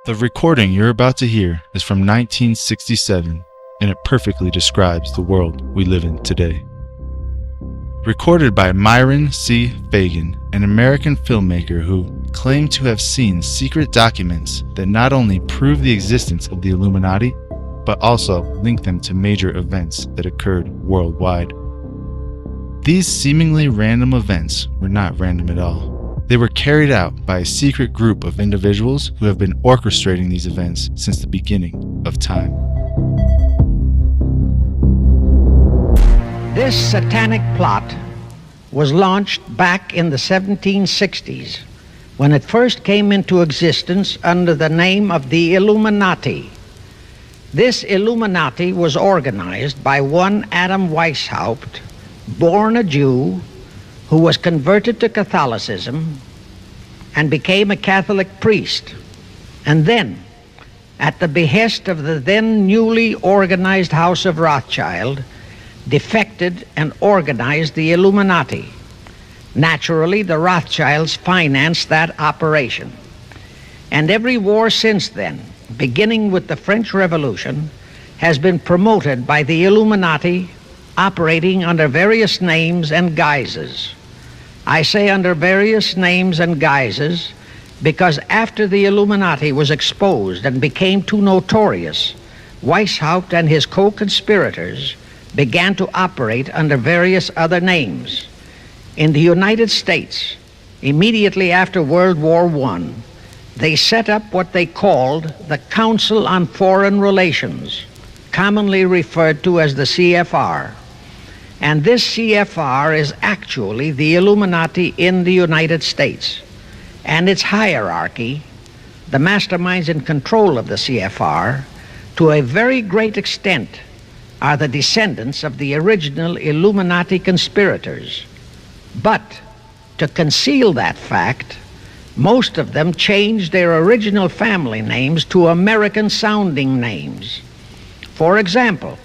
The recording you're about to hear is from 1967, and it perfectly describes the world we live in today. Recorded by Myron C. Fagan, an American filmmaker who claimed to have seen secret documents that not only prove the existence of the Illuminati, but also link them to major events that occurred worldwide. These seemingly random events were not random at all. They were carried out by a secret group of individuals who have been orchestrating these events since the beginning of time. This satanic plot was launched back in the 1760s when it first came into existence under the name of the Illuminati. This Illuminati was organized by one Adam Weishaupt, born a Jew, who was converted to Catholicism and became a Catholic priest, and then, at the behest of the then newly organized House of Rothschild, defected and organized the Illuminati. Naturally, the Rothschilds financed that operation. And every war since then, beginning with the French Revolution, has been promoted by the Illuminati, operating under various names and guises. I say under various names and guises because after the Illuminati was exposed and became too notorious, Weishaupt and his co-conspirators began to operate under various other names. In the United States, immediately after World War I, they set up what they called the Council on Foreign Relations, commonly referred to as the CFR. And this CFR is actually the Illuminati in the United States. And its hierarchy, the masterminds in control of the CFR, to a very great extent, are the descendants of the original Illuminati conspirators. But to conceal that fact, most of them changed their original family names to American-sounding names. For example,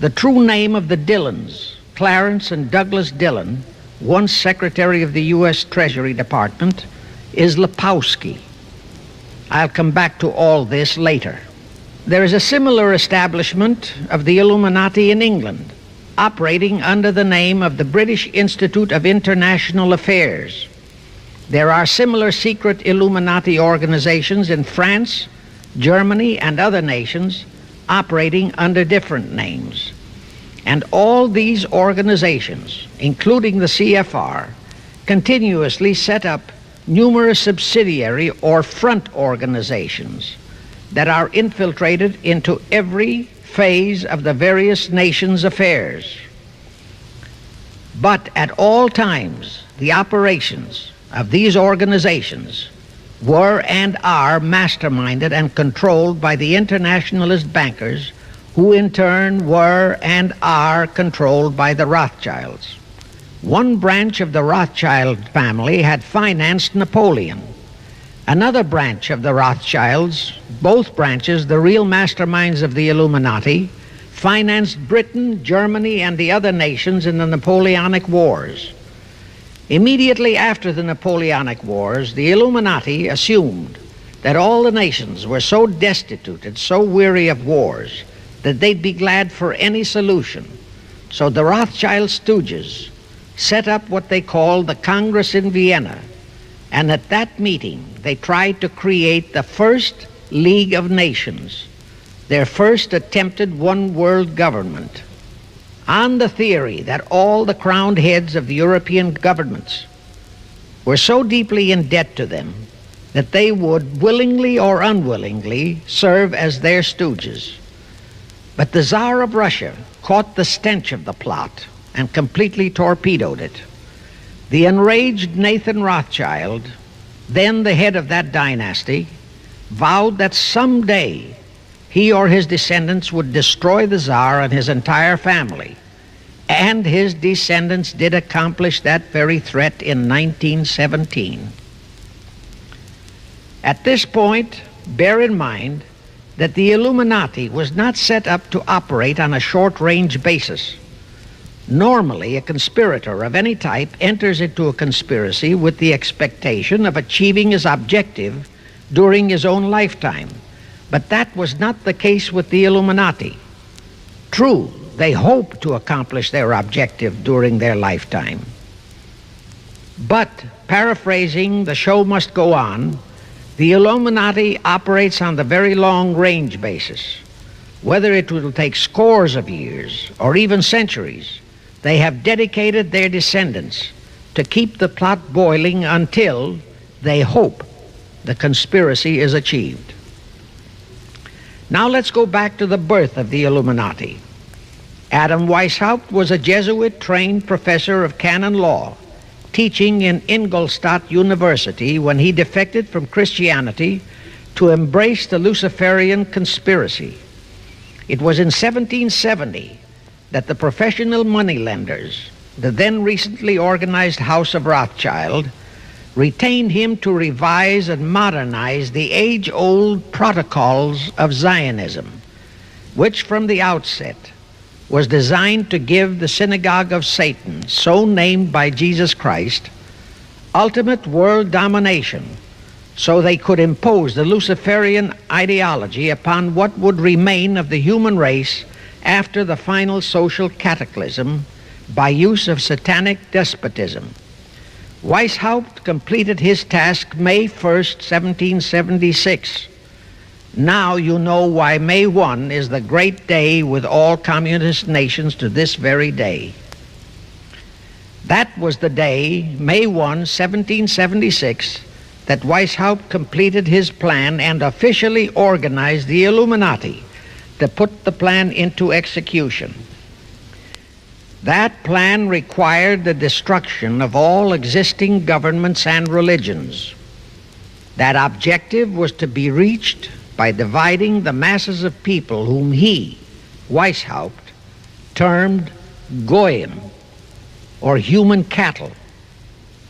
the true name of the Dillons, Clarence and Douglas Dillon, once Secretary of the U.S. Treasury Department, is Lepowski. I'll come back to all this later. There is a similar establishment of the Illuminati in England, operating under the name of the British Institute of International Affairs. There are similar secret Illuminati organizations in France, Germany, and other nations operating under different names. And all these organizations, including the CFR, continuously set up numerous subsidiary or front organizations that are infiltrated into every phase of the various nations' affairs. But at all times, the operations of these organizations were and are masterminded and controlled by the internationalist bankers, who in turn were and are controlled by the Rothschilds. One branch of the Rothschild family had financed Napoleon. Another branch of the Rothschilds, both branches the real masterminds of the Illuminati, financed Britain, Germany, and the other nations in the Napoleonic Wars. Immediately after the Napoleonic Wars, the Illuminati assumed that all the nations were so destitute and so weary of wars that they'd be glad for any solution. So the Rothschild stooges set up what they called the Congress in Vienna, and at that meeting they tried to create the first League of Nations, their first attempted one world government, on the theory that all the crowned heads of the European governments were so deeply in debt to them that they would willingly or unwillingly serve as their stooges. But the Tsar of Russia caught the stench of the plot and completely torpedoed it. The enraged Nathan Rothschild, then the head of that dynasty, vowed that someday he or his descendants would destroy the Tsar and his entire family. And his descendants did accomplish that very threat in 1917. At this point, bear in mind that the Illuminati was not set up to operate on a short-range basis. Normally, a conspirator of any type enters into a conspiracy with the expectation of achieving his objective during his own lifetime. But that was not the case with the Illuminati. True, they hoped to accomplish their objective during their lifetime. But, paraphrasing The Show Must Go On, the Illuminati operates on the very long-range basis. Whether it will take scores of years or even centuries, they have dedicated their descendants to keep the plot boiling until they hope the conspiracy is achieved. Now let's go back to the birth of the Illuminati. Adam Weishaupt was a Jesuit-trained professor of canon law, teaching in Ingolstadt University when he defected from Christianity to embrace the Luciferian conspiracy. It was in 1770 that the professional moneylenders, the then recently organized House of Rothschild, retained him to revise and modernize the age-old protocols of Zionism, which from the outset was designed to give the synagogue of Satan, so named by Jesus Christ, ultimate world domination, so they could impose the Luciferian ideology upon what would remain of the human race after the final social cataclysm by use of satanic despotism. Weishaupt completed his task May 1st, 1776. Now you know why May 1 is the great day with all communist nations to this very day. That was the day, May 1, 1776, that Weishaupt completed his plan and officially organized the Illuminati to put the plan into execution. That plan required the destruction of all existing governments and religions. That objective was to be reached by dividing the masses of people whom he, Weishaupt, termed Goyim, or human cattle,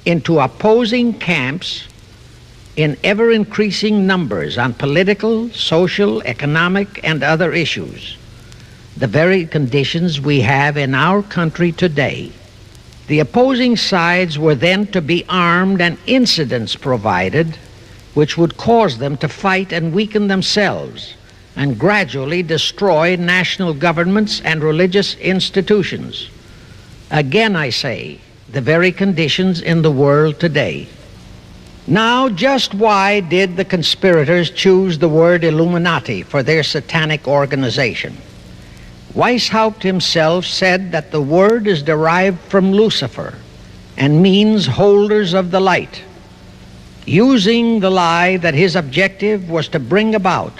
into opposing camps in ever-increasing numbers on political, social, economic, and other issues, the very conditions we have in our country today. The opposing sides were then to be armed and incidents provided which would cause them to fight and weaken themselves and gradually destroy national governments and religious institutions. Again, I say, the very conditions in the world today. Now, just why did the conspirators choose the word Illuminati for their satanic organization? Weishaupt himself said that the word is derived from Lucifer and means holders of the light, using the lie that his objective was to bring about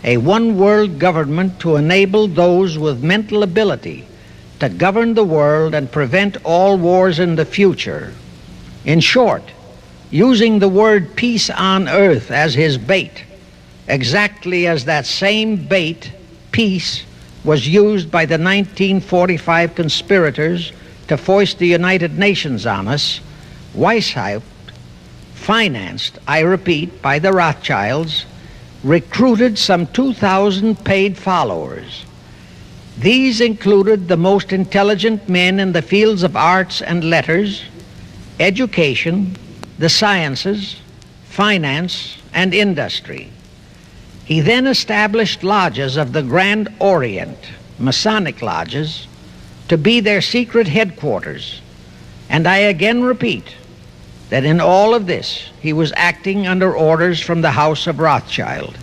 a one-world government to enable those with mental ability to govern the world and prevent all wars in the future. In short, using the word peace on earth as his bait, exactly as that same bait, peace, was used by the 1945 conspirators to foist the United Nations on us. Weishaupt, financed, I repeat, by the Rothschilds, recruited some 2,000 paid followers. These included the most intelligent men in the fields of arts and letters, education, the sciences, finance, and industry. He then established lodges of the Grand Orient, Masonic lodges, to be their secret headquarters. And I again repeat that in all of this, he was acting under orders from the House of Rothschild.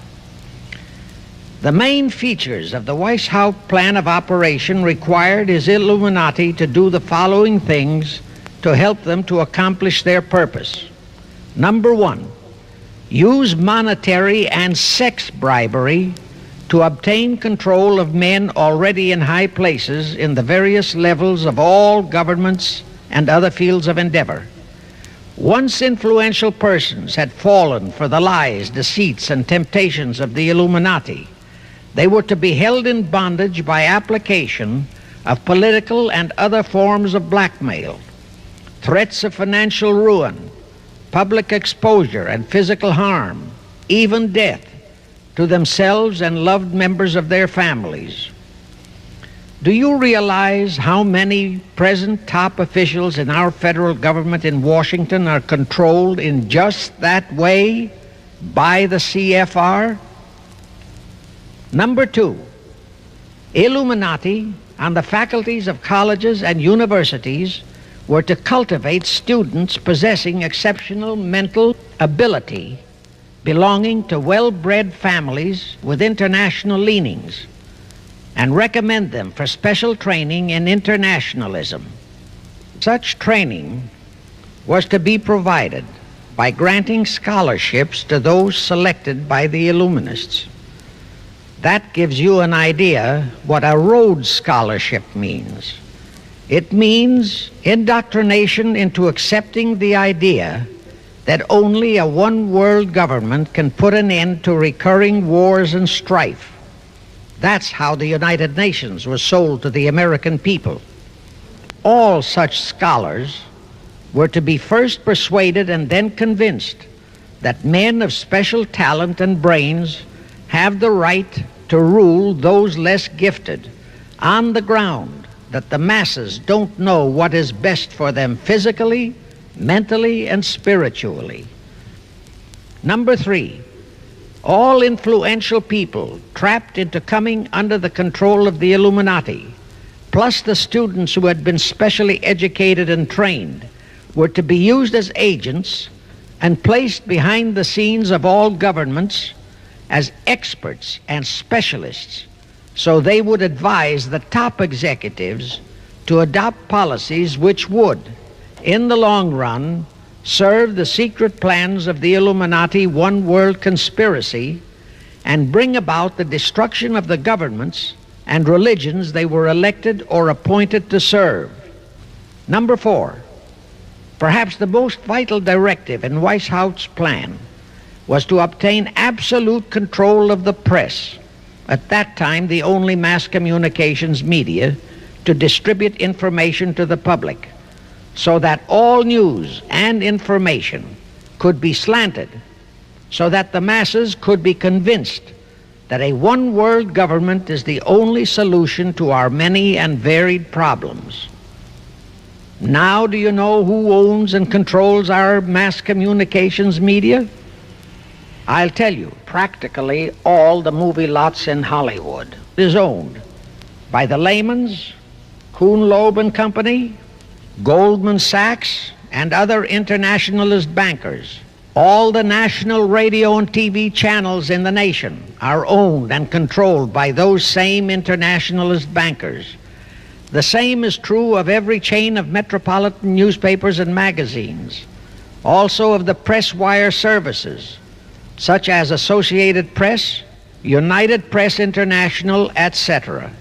The main features of the Weishaupt plan of operation required his Illuminati to do the following things to help them to accomplish their purpose. Number one, use monetary and sex bribery to obtain control of men already in high places in the various levels of all governments and other fields of endeavor. Once influential persons had fallen for the lies, deceits, and temptations of the Illuminati, they were to be held in bondage by application of political and other forms of blackmail, threats of financial ruin, public exposure and physical harm, even death, to themselves and loved members of their families. Do you realize how many present top officials in our federal government in Washington are controlled in just that way by the CFR? Number two, Illuminati and the faculties of colleges and universities were to cultivate students possessing exceptional mental ability, belonging to well-bred families with international leanings, and recommend them for special training in internationalism. Such training was to be provided by granting scholarships to those selected by the Illuminists. That gives you an idea what a Rhodes Scholarship means. It means indoctrination into accepting the idea that only a one-world government can put an end to recurring wars and strife. That's how the United Nations was sold to the American people. All such scholars were to be first persuaded and then convinced that men of special talent and brains have the right to rule those less gifted on the ground that the masses don't know what is best for them physically, mentally, and spiritually. Number three, all influential people trapped into coming under the control of the Illuminati, plus the students who had been specially educated and trained, were to be used as agents and placed behind the scenes of all governments as experts and specialists, so they would advise the top executives to adopt policies which would, in the long run, serve the secret plans of the Illuminati one-world conspiracy and bring about the destruction of the governments and religions they were elected or appointed to serve. Number four, perhaps the most vital directive in Weishaupt's plan was to obtain absolute control of the press, at that time the only mass communications media, to distribute information to the public, so that all news and information could be slanted, so that the masses could be convinced that a one-world government is the only solution to our many and varied problems. Now do you know who owns and controls our mass communications media? I'll tell you, practically all the movie lots in Hollywood is owned by the Lehmans, Kuhn Loeb and Company, Goldman Sachs, and other internationalist bankers. All the national radio and TV channels in the nation are owned and controlled by those same internationalist bankers. The same is true of every chain of metropolitan newspapers and magazines, also of the press wire services, such as Associated Press, United Press International, etc.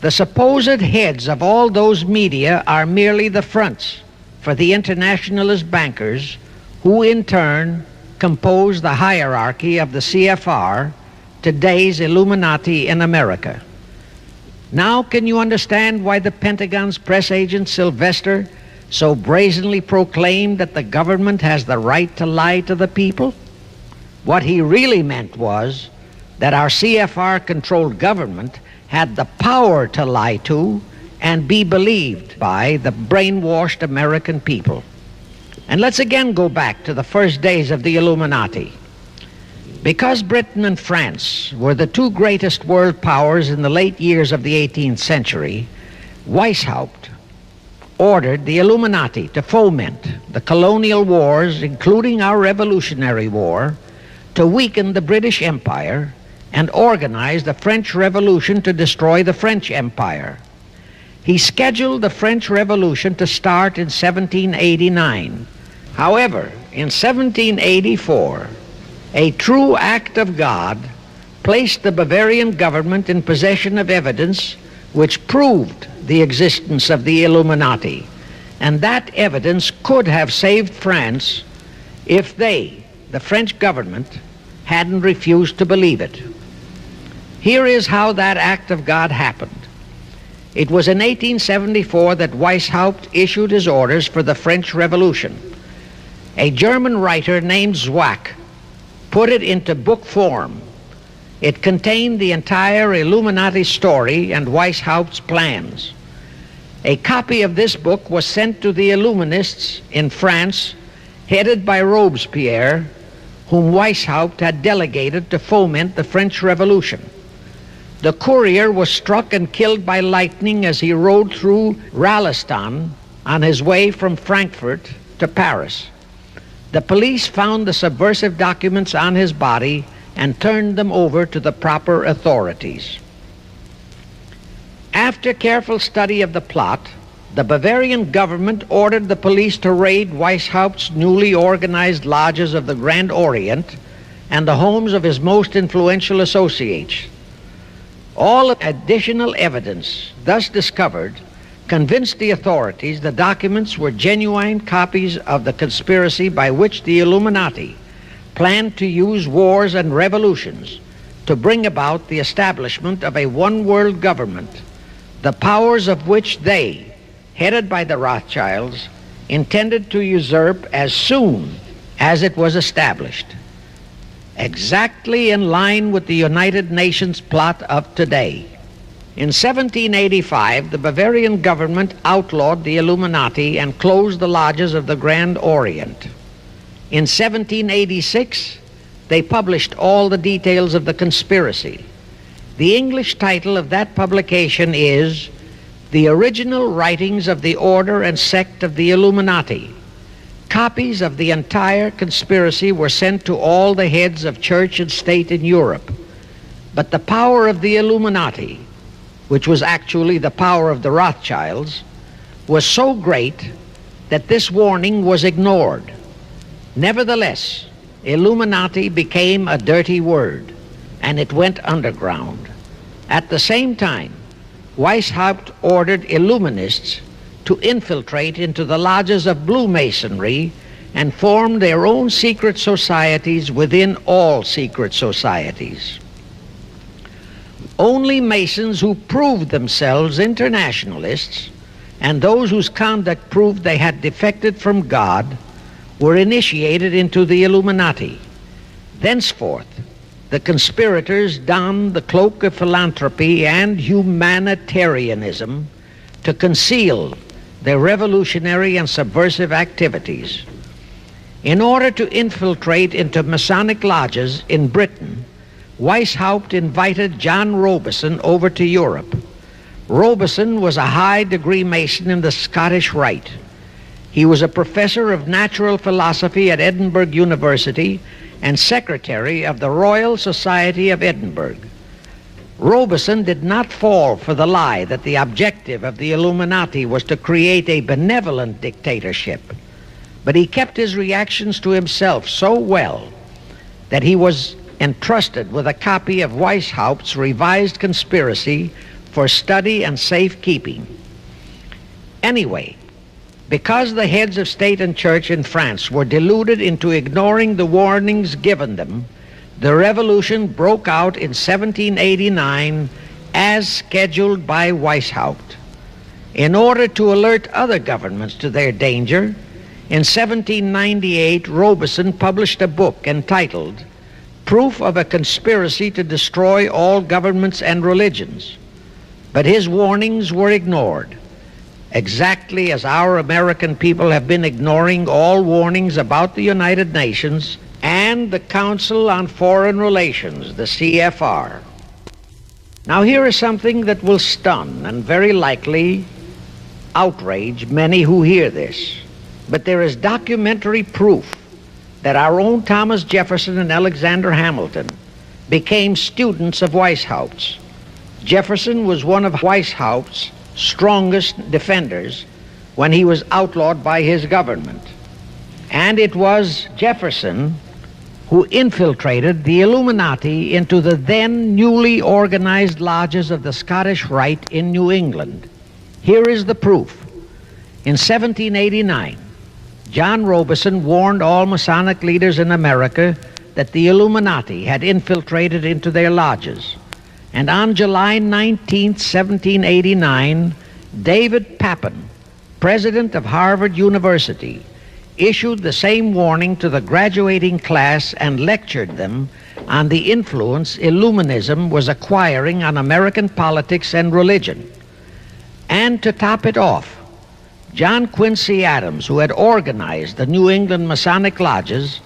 The supposed heads of all those media are merely the fronts for the internationalist bankers, who in turn compose the hierarchy of the CFR, today's Illuminati in America. Now can you understand why the Pentagon's press agent Sylvester so brazenly proclaimed that the government has the right to lie to the people? What he really meant was that our CFR-controlled government had the power to lie to and be believed by the brainwashed American people. And let's again go back to the first days of the Illuminati. Because Britain and France were the two greatest world powers in the late years of the 18th century, Weishaupt ordered the Illuminati to foment the colonial wars, including our Revolutionary War, to weaken the British Empire and organize the French Revolution to destroy the French Empire. He scheduled the French Revolution to start in 1789. However, in 1784, a true act of God placed the Bavarian government in possession of evidence which proved the existence of the Illuminati, and that evidence could have saved France if they, the French government, hadn't refused to believe it. Here is how that act of God happened. It was in 1874 that Weishaupt issued his orders for the French Revolution. A German writer named Zwack put it into book form. It contained the entire Illuminati story and Weishaupt's plans. A copy of this book was sent to the Illuminists in France, headed by Robespierre, whom Weishaupt had delegated to foment the French Revolution. The courier was struck and killed by lightning as he rode through Ratisbon on his way from Frankfurt to Paris. The police found the subversive documents on his body and turned them over to the proper authorities. After careful study of the plot, the Bavarian government ordered the police to raid Weishaupt's newly organized lodges of the Grand Orient and the homes of his most influential associates. All additional evidence thus discovered convinced the authorities the documents were genuine copies of the conspiracy by which the Illuminati planned to use wars and revolutions to bring about the establishment of a one-world government, the powers of which they, headed by the Rothschilds, intended to usurp as soon as it was established, exactly in line with the United Nations plot of today. In 1785, the Bavarian government outlawed the Illuminati and closed the lodges of the Grand Orient. In 1786, they published all the details of the conspiracy. The English title of that publication is The Original Writings of the Order and Sect of the Illuminati. Copies of the entire conspiracy were sent to all the heads of church and state in Europe. But the power of the Illuminati, which was actually the power of the Rothschilds, was so great that this warning was ignored. Nevertheless, Illuminati became a dirty word, and it went underground. At the same time, Weishaupt ordered Illuminists to infiltrate into the lodges of Blue Masonry and form their own secret societies within all secret societies. Only Masons who proved themselves internationalists and those whose conduct proved they had defected from God were initiated into the Illuminati. Thenceforth, the conspirators donned the cloak of philanthropy and humanitarianism to conceal their revolutionary and subversive activities. In order to infiltrate into Masonic lodges in Britain, Weishaupt invited John Robison over to Europe. Robison was a high-degree Mason in the Scottish Rite. He was a professor of natural philosophy at Edinburgh University and secretary of the Royal Society of Edinburgh. Robison did not fall for the lie that the objective of the Illuminati was to create a benevolent dictatorship, but he kept his reactions to himself so well that he was entrusted with a copy of Weishaupt's revised conspiracy for study and safekeeping. Anyway, because the heads of state and church in France were deluded into ignoring the warnings given them, the revolution broke out in 1789 as scheduled by Weishaupt. In order to alert other governments to their danger, in 1798 Robison published a book entitled Proof of a Conspiracy to Destroy All Governments and Religions. But his warnings were ignored, exactly as our American people have been ignoring all warnings about the United Nations and the Council on Foreign Relations, the CFR. Now here is something that will stun and very likely outrage many who hear this, but there is documentary proof that our own Thomas Jefferson and Alexander Hamilton became students of Weishaupt's. Jefferson was one of Weishaupt's strongest defenders when he was outlawed by his government. And it was Jefferson who infiltrated the Illuminati into the then newly organized lodges of the Scottish Rite in New England. Here is the proof. In 1789, John Robison warned all Masonic leaders in America that the Illuminati had infiltrated into their lodges. And on July 19, 1789, David Papin, president of Harvard University, issued the same warning to the graduating class and lectured them on the influence Illuminism was acquiring on American politics and religion. And to top it off, John Quincy Adams, who had organized the New England Masonic lodges,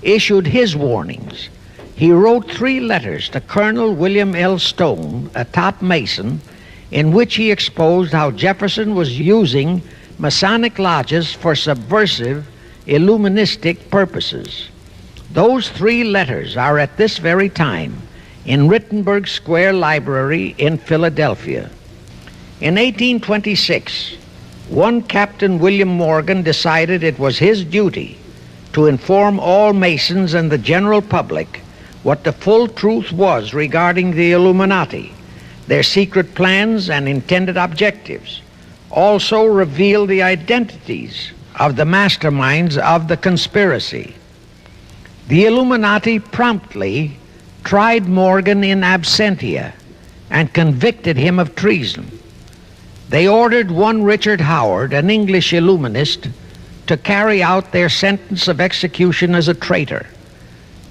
issued his warnings. He wrote 3 letters to Colonel William L. Stone, a top Mason, in which he exposed how Jefferson was using Masonic lodges for subversive, Illuministic purposes. Those 3 letters are at this very time in Rittenberg Square Library in Philadelphia. In 1826, one Captain William Morgan decided it was his duty to inform all Masons and the general public what the full truth was regarding the Illuminati, their secret plans and intended objectives, also reveal the identities of the masterminds of the conspiracy. The Illuminati promptly tried Morgan in absentia and convicted him of treason. They ordered one Richard Howard, an English Illuminist, to carry out their sentence of execution as a traitor.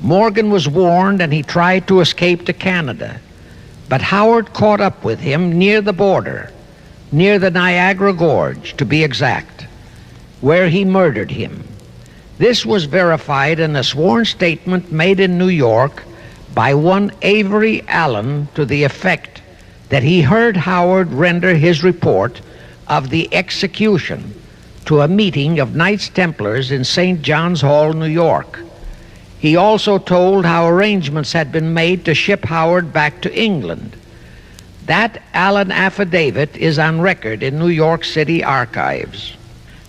Morgan was warned and he tried to escape to Canada, but Howard caught up with him near the border, near the Niagara Gorge to be exact, where he murdered him. This was verified in a sworn statement made in New York by one Avery Allen to the effect that he heard Howard render his report of the execution to a meeting of Knights Templars in St. John's Hall, New York. He also told how arrangements had been made to ship Howard back to England. That Allen affidavit is on record in New York City archives.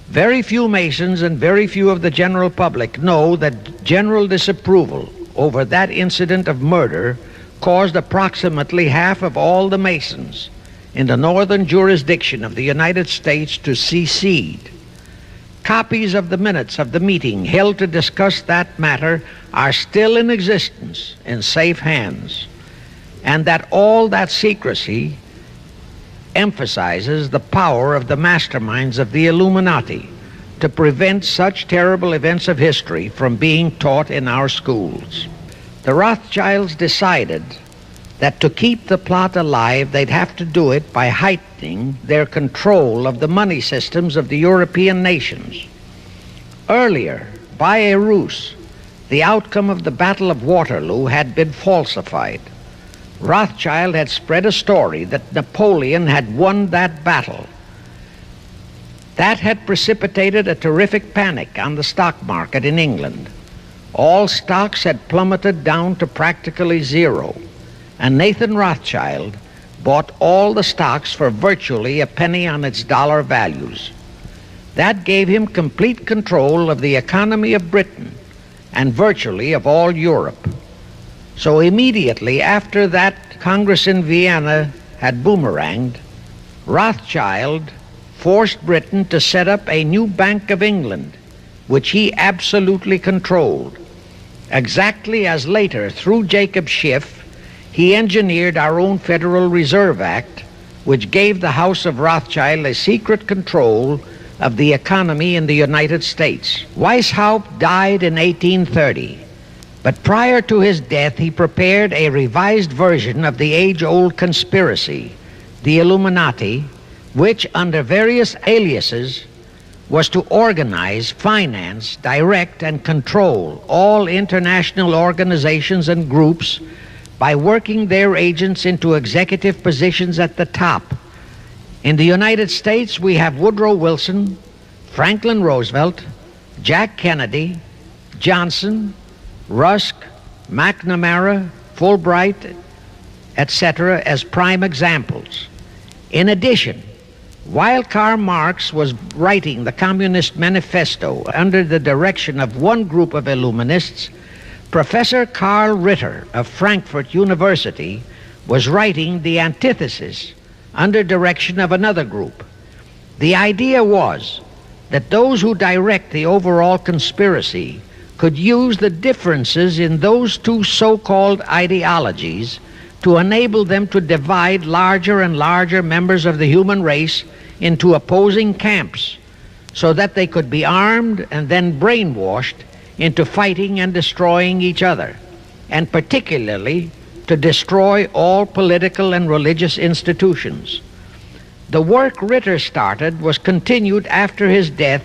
Very few Masons and very few of the general public know that general disapproval over that incident of murder caused approximately half of all the Masons in the northern jurisdiction of the United States to secede. Copies of the minutes of the meeting held to discuss that matter are still in existence in safe hands, and that all that secrecy emphasizes the power of the masterminds of the Illuminati to prevent such terrible events of history from being taught in our schools. The Rothschilds decided that to keep the plot alive, they'd have to do it by heightening their control of the money systems of the European nations. Earlier, by a ruse, the outcome of the Battle of Waterloo had been falsified. Rothschild had spread a story that Napoleon had won that battle. That had precipitated a terrific panic on the stock market in England. All stocks had plummeted down to practically zero, and Nathan Rothschild bought all the stocks for virtually a penny on its dollar values. That gave him complete control of the economy of Britain and virtually of all Europe. So immediately after that Congress in Vienna had boomeranged, Rothschild forced Britain to set up a new Bank of England, which he absolutely controlled, exactly as later, through Jacob Schiff, he engineered our own Federal Reserve Act, which gave the House of Rothschild a secret control of the economy in the United States. Weishaupt died in 1830, but prior to his death, he prepared a revised version of the age-old conspiracy, the Illuminati, which, under various aliases, was to organize, finance, direct, and control all international organizations and groups by working their agents into executive positions at the top. In the United States, we have Woodrow Wilson, Franklin Roosevelt, Jack Kennedy, Johnson, Rusk, McNamara, Fulbright, etc. as prime examples. In addition, while Karl Marx was writing the Communist Manifesto under the direction of one group of Illuminists, Professor Karl Ritter of Frankfurt University was writing the antithesis under direction of another group. The idea was that those who direct the overall conspiracy could use the differences in those two so-called ideologies to enable them to divide larger and larger members of the human race into opposing camps so that they could be armed and then brainwashed into fighting and destroying each other, and particularly to destroy all political and religious institutions. The work Ritter started was continued after his death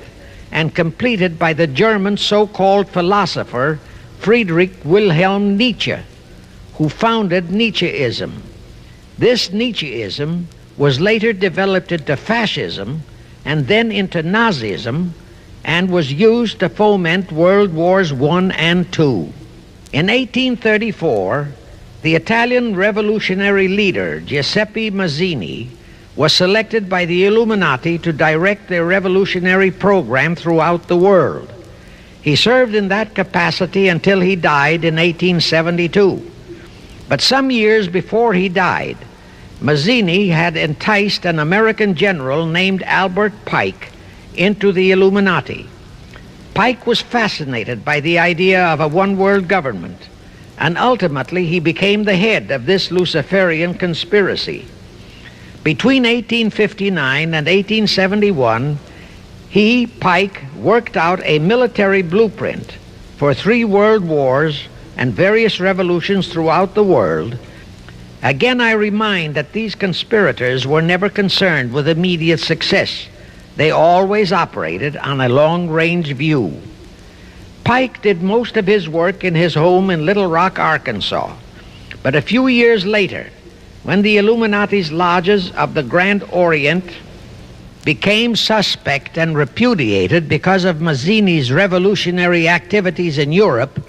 and completed by the German so-called philosopher Friedrich Wilhelm Nietzsche, who founded Nietzscheism. This Nietzscheism was later developed into fascism and then into Nazism, and was used to foment World Wars I and II. In 1834, the Italian revolutionary leader Giuseppe Mazzini was selected by the Illuminati to direct their revolutionary program throughout the world. He served in that capacity until he died in 1872. But some years before he died, Mazzini had enticed an American general named Albert Pike into the Illuminati. Pike was fascinated by the idea of a one-world government, and ultimately he became the head of this Luciferian conspiracy. Between 1859 and 1871, he, Pike, worked out a military blueprint for 3 world wars and various revolutions throughout the world. Again, I remind that these conspirators were never concerned with immediate success. They always operated on a long-range view. Pike did most of his work in his home in Little Rock, Arkansas. But a few years later, when the Illuminati's lodges of the Grand Orient became suspect and repudiated because of Mazzini's revolutionary activities in Europe,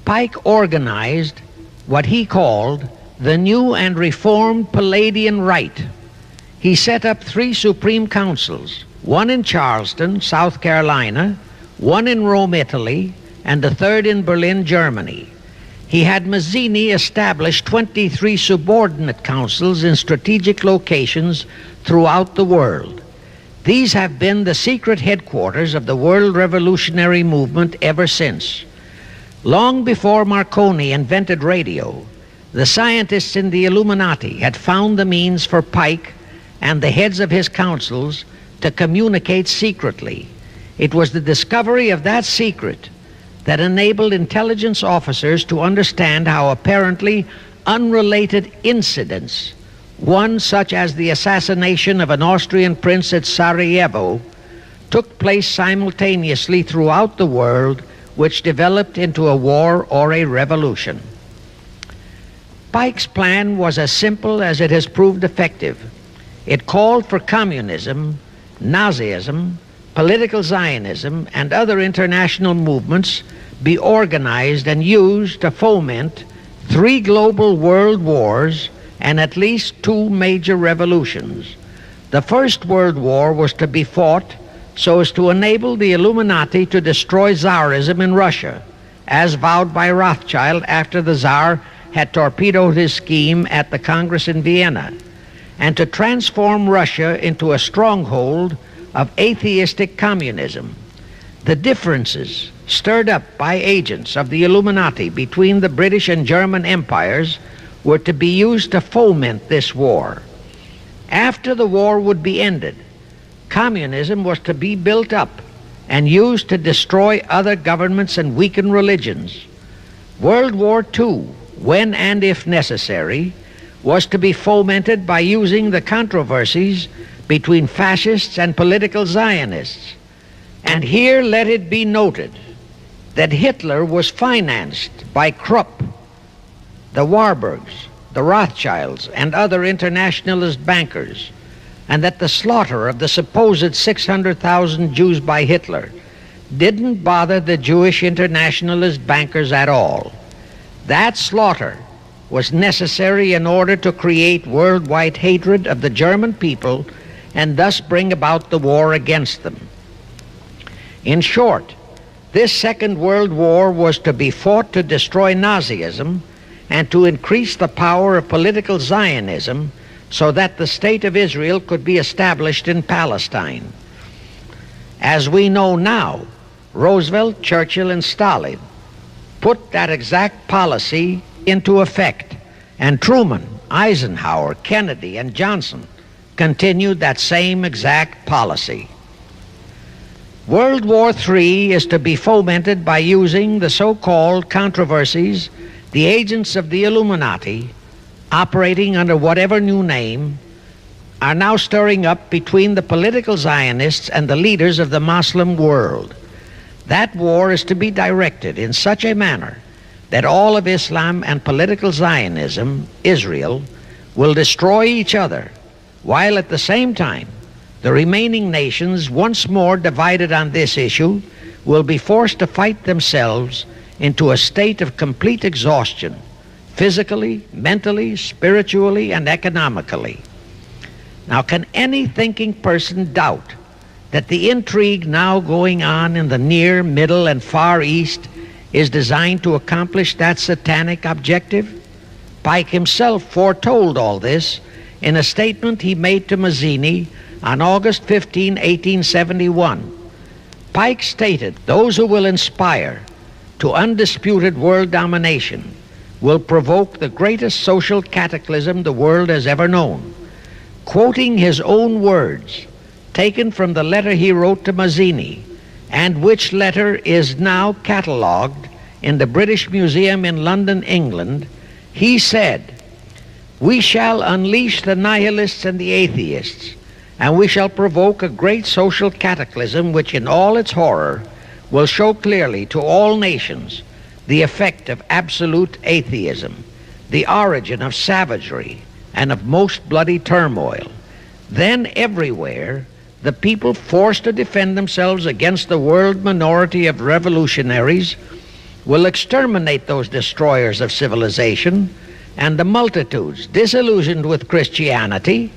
Pike organized what he called the New and Reformed Palladian Rite. He set up 3 supreme councils, one in Charleston, South Carolina, one in Rome, Italy, and the 3rd in Berlin, Germany. He had Mazzini establish 23 subordinate councils in strategic locations throughout the world. These have been the secret headquarters of the world revolutionary movement ever since. Long before Marconi invented radio, the scientists in the Illuminati had found the means for Pike and the heads of his councils to communicate secretly. It was the discovery of that secret that enabled intelligence officers to understand how apparently unrelated incidents, one such as the assassination of an Austrian prince at Sarajevo, took place simultaneously throughout the world, which developed into a war or a revolution. Pike's plan was as simple as it has proved effective. It called for communism, Nazism, political Zionism, and other international movements be organized and used to foment 3 global world wars and at least 2 major revolutions. The First World War was to be fought so as to enable the Illuminati to destroy Tsarism in Russia, as vowed by Rothschild after the Tsar had torpedoed his scheme at the Congress in Vienna, and to transform Russia into a stronghold of atheistic communism. The differences stirred up by agents of the Illuminati between the British and German empires were to be used to foment this war. After the war would be ended, communism was to be built up and used to destroy other governments and weaken religions. World War II, when and if necessary, was to be fomented by using the controversies between fascists and political Zionists. And here let it be noted that Hitler was financed by Krupp, the Warburgs, the Rothschilds, and other internationalist bankers, and that the slaughter of the supposed 600,000 Jews by Hitler didn't bother the Jewish internationalist bankers at all. That slaughter was necessary in order to create worldwide hatred of the German people and thus bring about the war against them. In short, this Second World War was to be fought to destroy Nazism and to increase the power of political Zionism so that the State of Israel could be established in Palestine. As we know now, Roosevelt, Churchill, and Stalin put that exact policy into effect, and Truman, Eisenhower, Kennedy, and Johnson continued that same exact policy. World War III is to be fomented by using the so-called controversies the agents of the Illuminati, operating under whatever new name, are now stirring up between the political Zionists and the leaders of the Muslim world. That war is to be directed in such a manner that all of Islam and political Zionism, Israel, will destroy each other, while at the same time the remaining nations, once more divided on this issue, will be forced to fight themselves into a state of complete exhaustion, physically, mentally, spiritually, and economically. Now, can any thinking person doubt that the intrigue now going on in the Near, Middle, and Far East is designed to accomplish that satanic objective? Pike himself foretold all this in a statement he made to Mazzini on August 15, 1871. Pike stated, "Those who will inspire to undisputed world domination will provoke the greatest social cataclysm the world has ever known." Quoting his own words, taken from the letter he wrote to Mazzini, and which letter is now catalogued in the British Museum in London, England, he said, "We shall unleash the nihilists and the atheists, and we shall provoke a great social cataclysm which in all its horror will show clearly to all nations the effect of absolute atheism, the origin of savagery and of most bloody turmoil. Then everywhere the people forced to defend themselves against the world minority of revolutionaries will exterminate those destroyers of civilization, and the multitudes disillusioned with Christianity,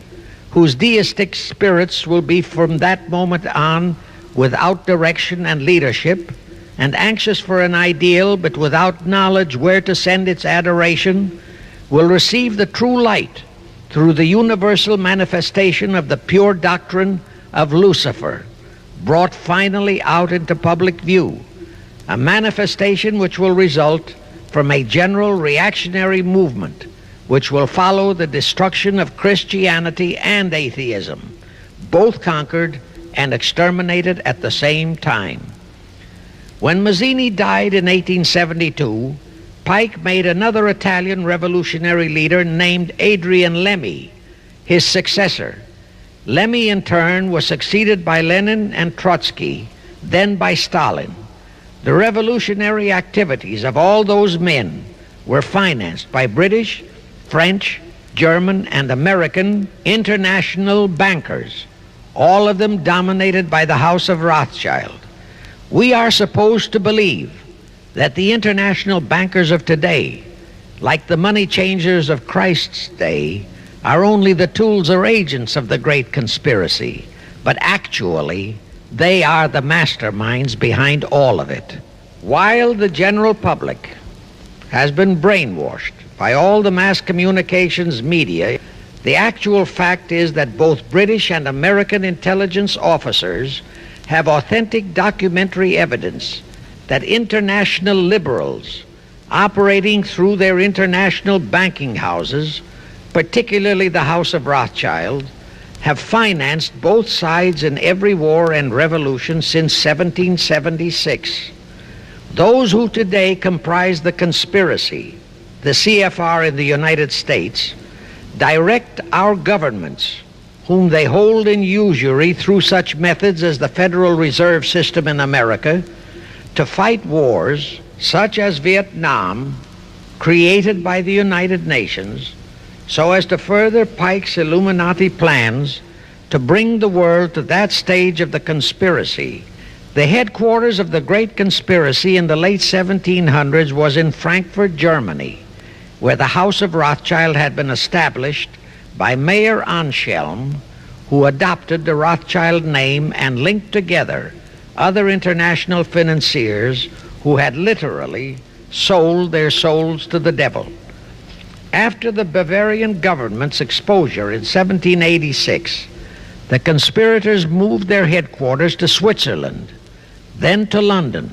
whose deistic spirits will be from that moment on without direction and leadership, and anxious for an ideal but without knowledge where to send its adoration, will receive the true light through the universal manifestation of the pure doctrine of Lucifer, brought finally out into public view, a manifestation which will result from a general reactionary movement which will follow the destruction of Christianity and atheism, both conquered and exterminated at the same time." When Mazzini died in 1872, Pike made another Italian revolutionary leader named Adrian Lemmy his successor. Lemmy, in turn, was succeeded by Lenin and Trotsky, then by Stalin. The revolutionary activities of all those men were financed by British, French, German, and American international bankers, all of them dominated by the House of Rothschild. We are supposed to believe that the international bankers of today, like the money changers of Christ's day, are only the tools or agents of the great conspiracy, but actually they are the masterminds behind all of it. While the general public has been brainwashed by all the mass communications media, the actual fact is that both British and American intelligence officers have authentic documentary evidence that international liberals operating through their international banking houses, particularly the House of Rothschild, have financed both sides in every war and revolution since 1776. Those who today comprise the conspiracy, the CFR in the United States, direct our governments, whom they hold in usury through such methods as the Federal Reserve System in America, to fight wars such as Vietnam, created by the United Nations, so as to further Pike's Illuminati plans to bring the world to that stage of the conspiracy. The headquarters of the great conspiracy in the late 1700s was in Frankfurt, Germany, where the House of Rothschild had been established by Mayer Anschelm, who adopted the Rothschild name and linked together other international financiers who had literally sold their souls to the devil. After the Bavarian government's exposure in 1786, the conspirators moved their headquarters to Switzerland, then to London.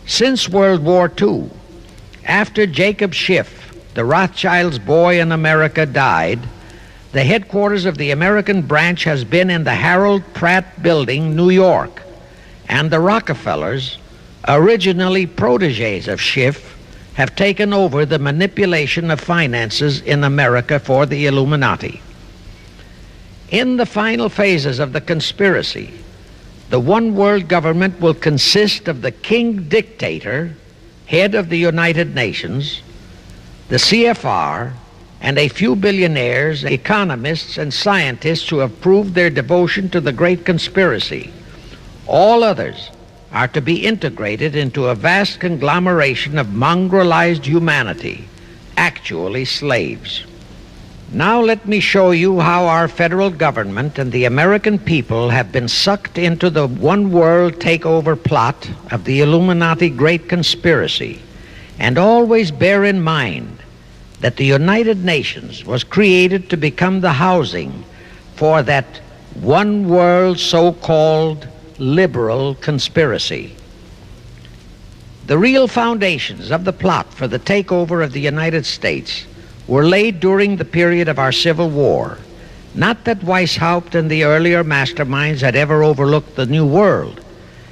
Since World War II, after Jacob Schiff, the Rothschilds' boy in America, died, the headquarters of the American branch has been in the Harold Pratt Building, New York, and the Rockefellers, originally protégés of Schiff, have taken over the manipulation of finances in America for the Illuminati. In the final phases of the conspiracy, the one world government will consist of the king dictator, head of the United Nations, the CFR, and a few billionaires, economists, and scientists who have proved their devotion to the great conspiracy. All others are to be integrated into a vast conglomeration of mongrelized humanity, actually slaves. Now let me show you how our federal government and the American people have been sucked into the one world takeover plot of the Illuminati great conspiracy. And always bear in mind that the United Nations was created to become the housing for that one world so-called liberal conspiracy. The real foundations of the plot for the takeover of the United States were laid during the period of our Civil War. Not that Weishaupt and the earlier masterminds had ever overlooked the New World.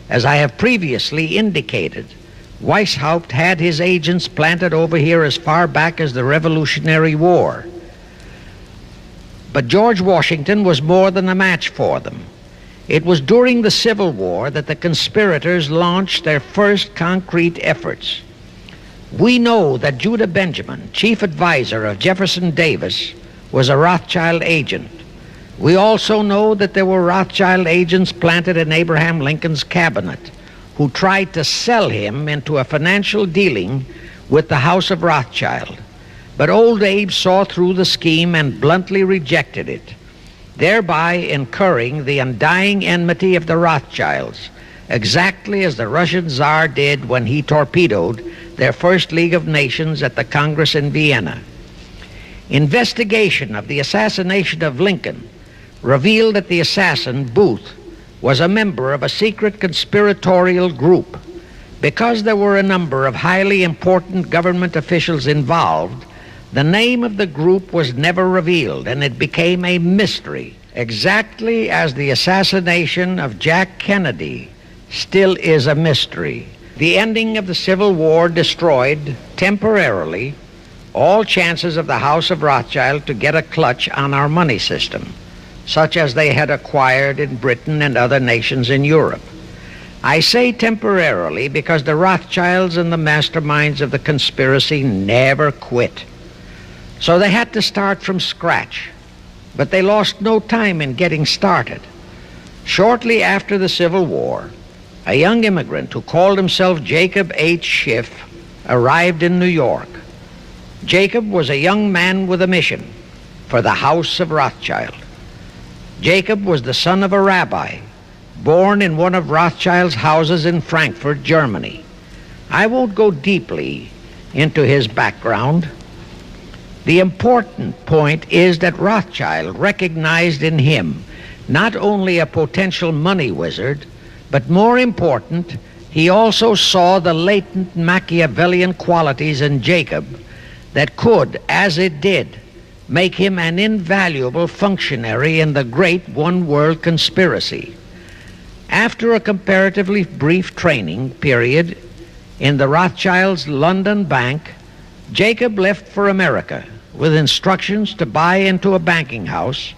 As I have previously indicated, Weishaupt had his agents planted over here as far back as the Revolutionary War. But George Washington was more than a match for them. It was during the Civil War that the conspirators launched their first concrete efforts. We know that Judah Benjamin, chief advisor of Jefferson Davis, was a Rothschild agent. We also know that there were Rothschild agents planted in Abraham Lincoln's cabinet who tried to sell him into a financial dealing with the House of Rothschild. But old Abe saw through the scheme and bluntly rejected it, thereby incurring the undying enmity of the Rothschilds, exactly as the Russian Tsar did when he torpedoed their first League of Nations at the Congress in Vienna. Investigation of the assassination of Lincoln revealed that the assassin, Booth, was a member of a secret conspiratorial group. Because there were a number of highly important government officials involved, the name of the group was never revealed, and it became a mystery, exactly as the assassination of Jack Kennedy still is a mystery. The ending of the Civil War destroyed, temporarily, all chances of the House of Rothschild to get a clutch on our money system, such as they had acquired in Britain and other nations in Europe. I say temporarily because the Rothschilds and the masterminds of the conspiracy never quit. So they had to start from scratch, but they lost no time in getting started. Shortly after the Civil War, a young immigrant who called himself Jacob H. Schiff arrived in New York. Jacob was a young man with a mission for the House of Rothschild. Jacob was the son of a rabbi, born in one of Rothschild's houses in Frankfurt, Germany. I won't go deeply into his background. The important point is that Rothschild recognized in him not only a potential money wizard, but more important, he also saw the latent Machiavellian qualities in Jacob that could, as it did, make him an invaluable functionary in the great one-world conspiracy. After a comparatively brief training period in the Rothschilds' London bank, Jacob left for America with instructions to buy into a banking house,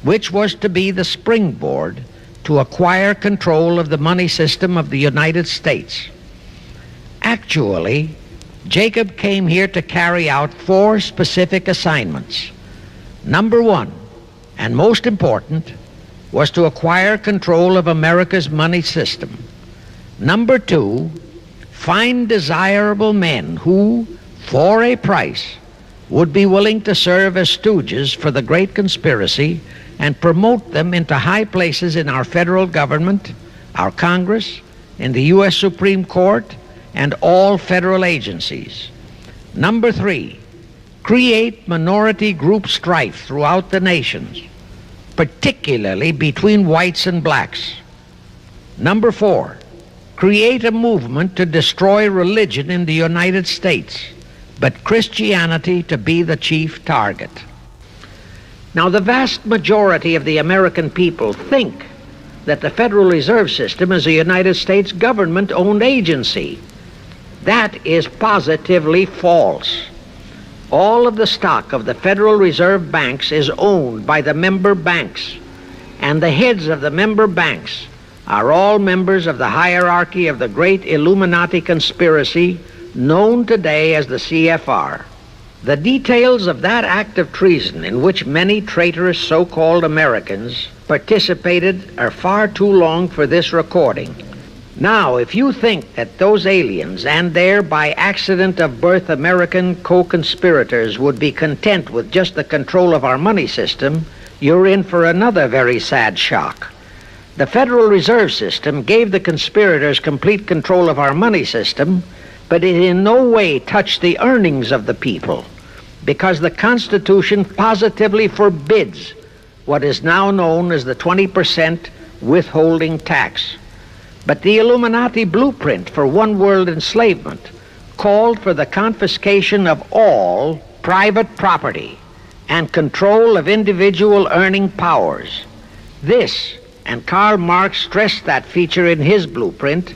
which was to be the springboard to acquire control of the money system of the United States. Actually, Jacob came here to carry out 4 specific assignments. Number 1, and most important, was to acquire control of America's money system. Number 2, find desirable men who, for a price, would be willing to serve as stooges for the great conspiracy and promote them into high places in our federal government, our Congress, in the U.S. Supreme Court, and all federal agencies. Number 3, create minority group strife throughout the nations, particularly between whites and blacks. Number 4, create a movement to destroy religion in the United States, but Christianity to be the chief target. Now, the vast majority of the American people think that the Federal Reserve System is a United States government-owned agency. That is positively false. All of the stock of the Federal Reserve banks is owned by the member banks, and the heads of the member banks are all members of the hierarchy of the great Illuminati conspiracy known today as the CFR. The details of that act of treason in which many traitorous so-called Americans participated are far too long for this recording. Now, if you think that those aliens and their by accident of birth American co-conspirators would be content with just the control of our money system, you're in for another very sad shock. The Federal Reserve System gave the conspirators complete control of our money system, but it in no way touched the earnings of the people, because the Constitution positively forbids what is now known as the 20% withholding tax. But the Illuminati blueprint for one world enslavement called for the confiscation of all private property and control of individual earning powers. This, and Karl Marx stressed that feature in his blueprint,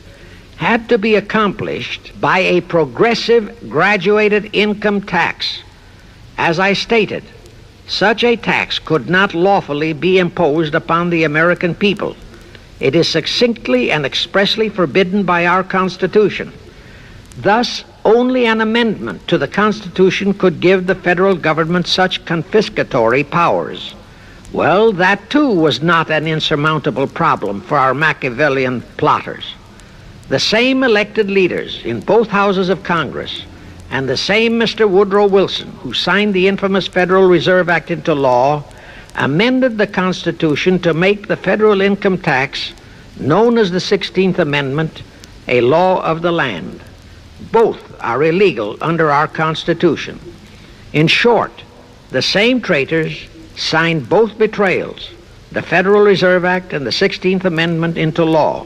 had to be accomplished by a progressive graduated income tax. As I stated, such a tax could not lawfully be imposed upon the American people. It is succinctly and expressly forbidden by our Constitution. Thus, only an amendment to the Constitution could give the federal government such confiscatory powers. Well, that too was not an insurmountable problem for our Machiavellian plotters. The same elected leaders in both houses of Congress and the same Mr. Woodrow Wilson, who signed the infamous Federal Reserve Act into law, amended the Constitution to make the federal income tax, known as the 16th Amendment, a law of the land. Both are illegal under our Constitution. In short, the same traitors signed both betrayals, the Federal Reserve Act and the 16th Amendment, into law.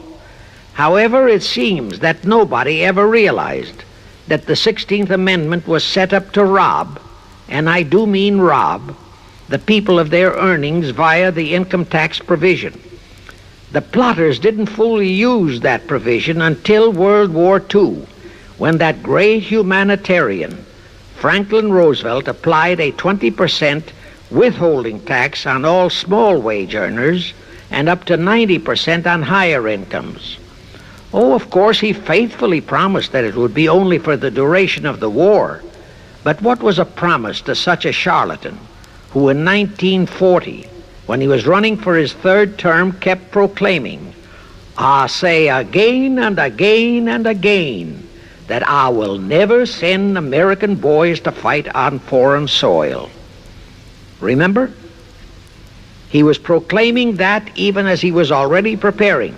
However, it seems that nobody ever realized that the 16th Amendment was set up to rob, and I do mean rob, the people of their earnings via the income tax provision. The plotters didn't fully use that provision until World War II, when that great humanitarian, Franklin Roosevelt, applied a 20% withholding tax on all small wage earners and up to 90% on higher incomes. Oh, of course, he faithfully promised that it would be only for the duration of the war. But what was a promise to such a charlatan who in 1940, when he was running for his third term, kept proclaiming, "I say again and again and again that I will never send American boys to fight on foreign soil"? Remember? He was proclaiming that even as he was already preparing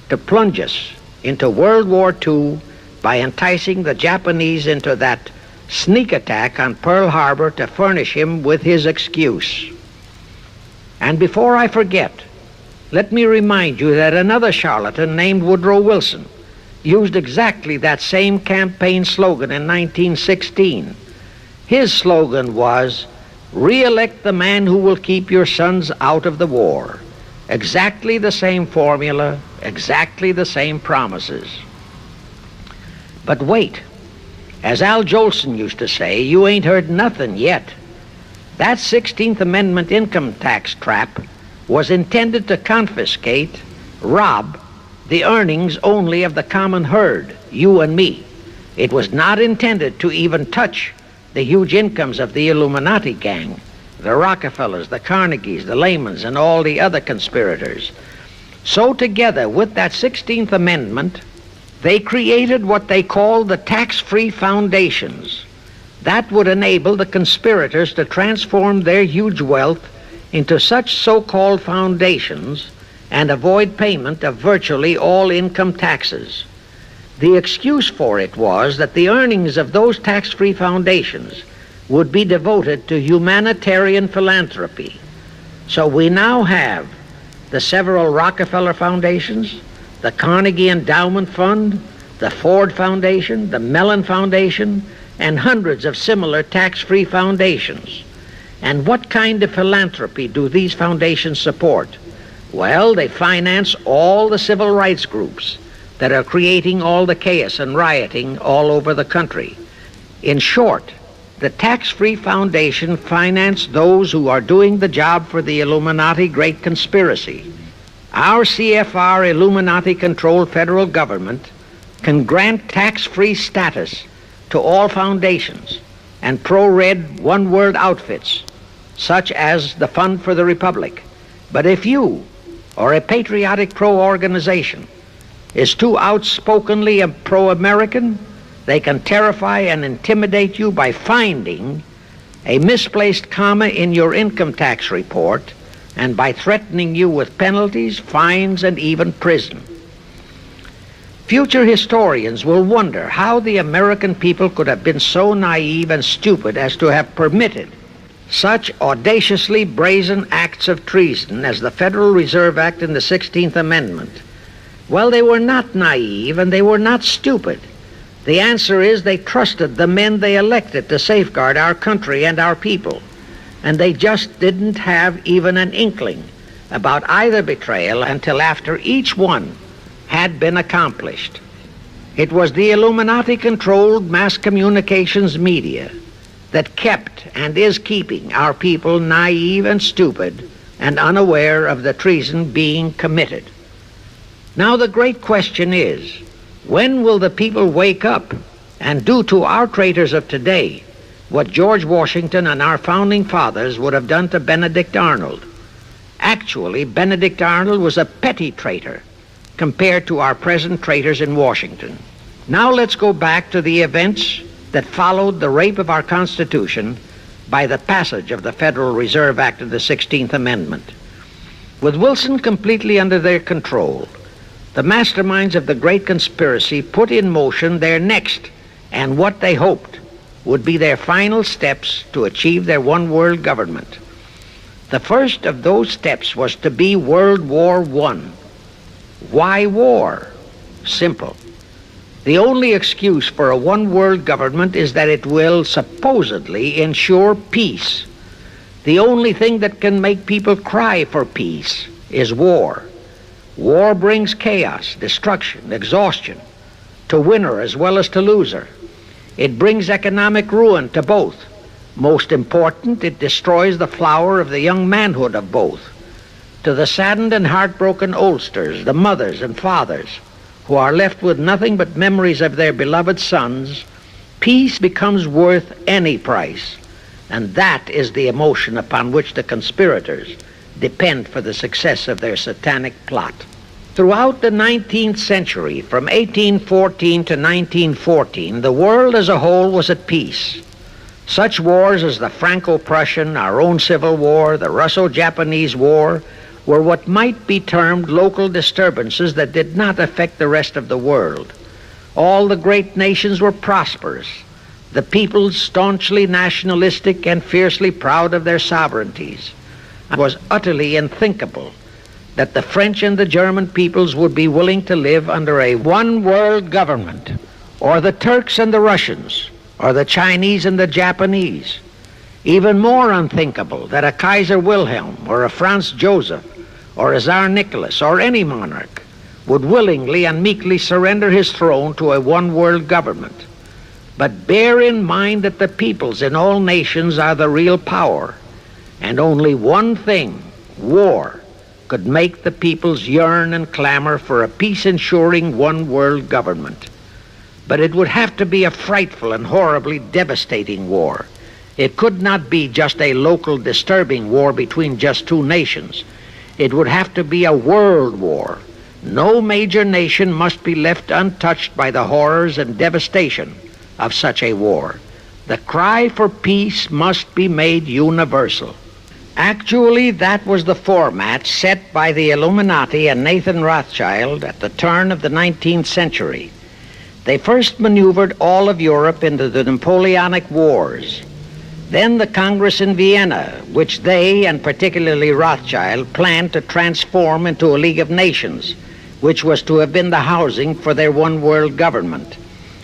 to plunge us into World War II by enticing the Japanese into that sneak attack on Pearl Harbor to furnish him with his excuse. And before I forget, let me remind you that another charlatan named Woodrow Wilson used exactly that same campaign slogan in 1916. His slogan was, "Re-elect the man who will keep your sons out of the war." Exactly the same formula, exactly the same promises. But wait, as Al Jolson used to say, you ain't heard nothing yet. That 16th Amendment income tax trap was intended to confiscate, rob, the earnings only of the common herd, you and me. It was not intended to even touch the huge incomes of the Illuminati gang, the Rockefellers, the Carnegies, the Lehmans, and all the other conspirators. So together with that 16th Amendment, they created what they called the tax-free foundations. That would enable the conspirators to transform their huge wealth into such so-called foundations and avoid payment of virtually all income taxes. The excuse for it was that the earnings of those tax-free foundations would be devoted to humanitarian philanthropy. So we now have the several Rockefeller foundations, the Carnegie Endowment Fund, the Ford Foundation, the Mellon Foundation, and hundreds of similar tax-free foundations. And what kind of philanthropy do these foundations support? Well, they finance all the civil rights groups that are creating all the chaos and rioting all over the country. In short, the tax-free foundation financed those who are doing the job for the Illuminati Great Conspiracy. Our CFR Illuminati-controlled federal government can grant tax-free status to all foundations and pro-red one-world outfits, such as the Fund for the Republic. But if you, or a patriotic pro-organization, is too outspokenly pro-American, they can terrify and intimidate you by finding a misplaced comma in your income tax report and by threatening you with penalties, fines, and even prison. Future historians will wonder how the American people could have been so naive and stupid as to have permitted such audaciously brazen acts of treason as the Federal Reserve Act and the 16th Amendment. Well, they were not naive and they were not stupid. The answer is they trusted the men they elected to safeguard our country and our people, and they just didn't have even an inkling about either betrayal until after each one had been accomplished. It was the Illuminati-controlled mass communications media that kept and is keeping our people naive and stupid and unaware of the treason being committed. Now the great question is, when will the people wake up and do to our traitors of today what George Washington and our founding fathers would have done to Benedict Arnold? Actually, Benedict Arnold was a petty traitor compared to our present traitors in Washington. Now let's go back to the events that followed the rape of our Constitution by the passage of the Federal Reserve Act of the 16th Amendment. With Wilson completely under their control, the masterminds of the great conspiracy put in motion their next and what they hoped would be their final steps to achieve their one-world government. The first of those steps was to be World War I. Why war? Simple. The only excuse for a one-world government is that it will supposedly ensure peace. The only thing that can make people cry for peace is war. War brings chaos, destruction, exhaustion, to winner as well as to loser. It brings economic ruin to both. Most important, it destroys the flower of the young manhood of both. To the saddened and heartbroken oldsters, the mothers and fathers, who are left with nothing but memories of their beloved sons, peace becomes worth any price. And that is the emotion upon which the conspirators depend for the success of their satanic plot. Throughout the 19th century, from 1814 to 1914, the world as a whole was at peace. Such wars as the Franco-Prussian, our own Civil War, the Russo-Japanese War, were what might be termed local disturbances that did not affect the rest of the world. All the great nations were prosperous, the peoples staunchly nationalistic and fiercely proud of their sovereignties. It was utterly unthinkable that the French and the German peoples would be willing to live under a one-world government, or the Turks and the Russians, or the Chinese and the Japanese. Even more unthinkable that a Kaiser Wilhelm or a Franz Joseph or a Tsar Nicholas or any monarch would willingly and meekly surrender his throne to a one-world government. But bear in mind that the peoples in all nations are the real power, and only one thing, war, could make the peoples yearn and clamor for a peace-ensuring one-world government. But it would have to be a frightful and horribly devastating war. It could not be just a local disturbing war between just two nations. It would have to be a world war. No major nation must be left untouched by the horrors and devastation of such a war. The cry for peace must be made universal. Actually, that was the format set by the Illuminati and Nathan Rothschild at the turn of the 19th century. They first maneuvered all of Europe into the Napoleonic Wars. Then the Congress in Vienna, which they, and particularly Rothschild, planned to transform into a League of Nations, which was to have been the housing for their one-world government,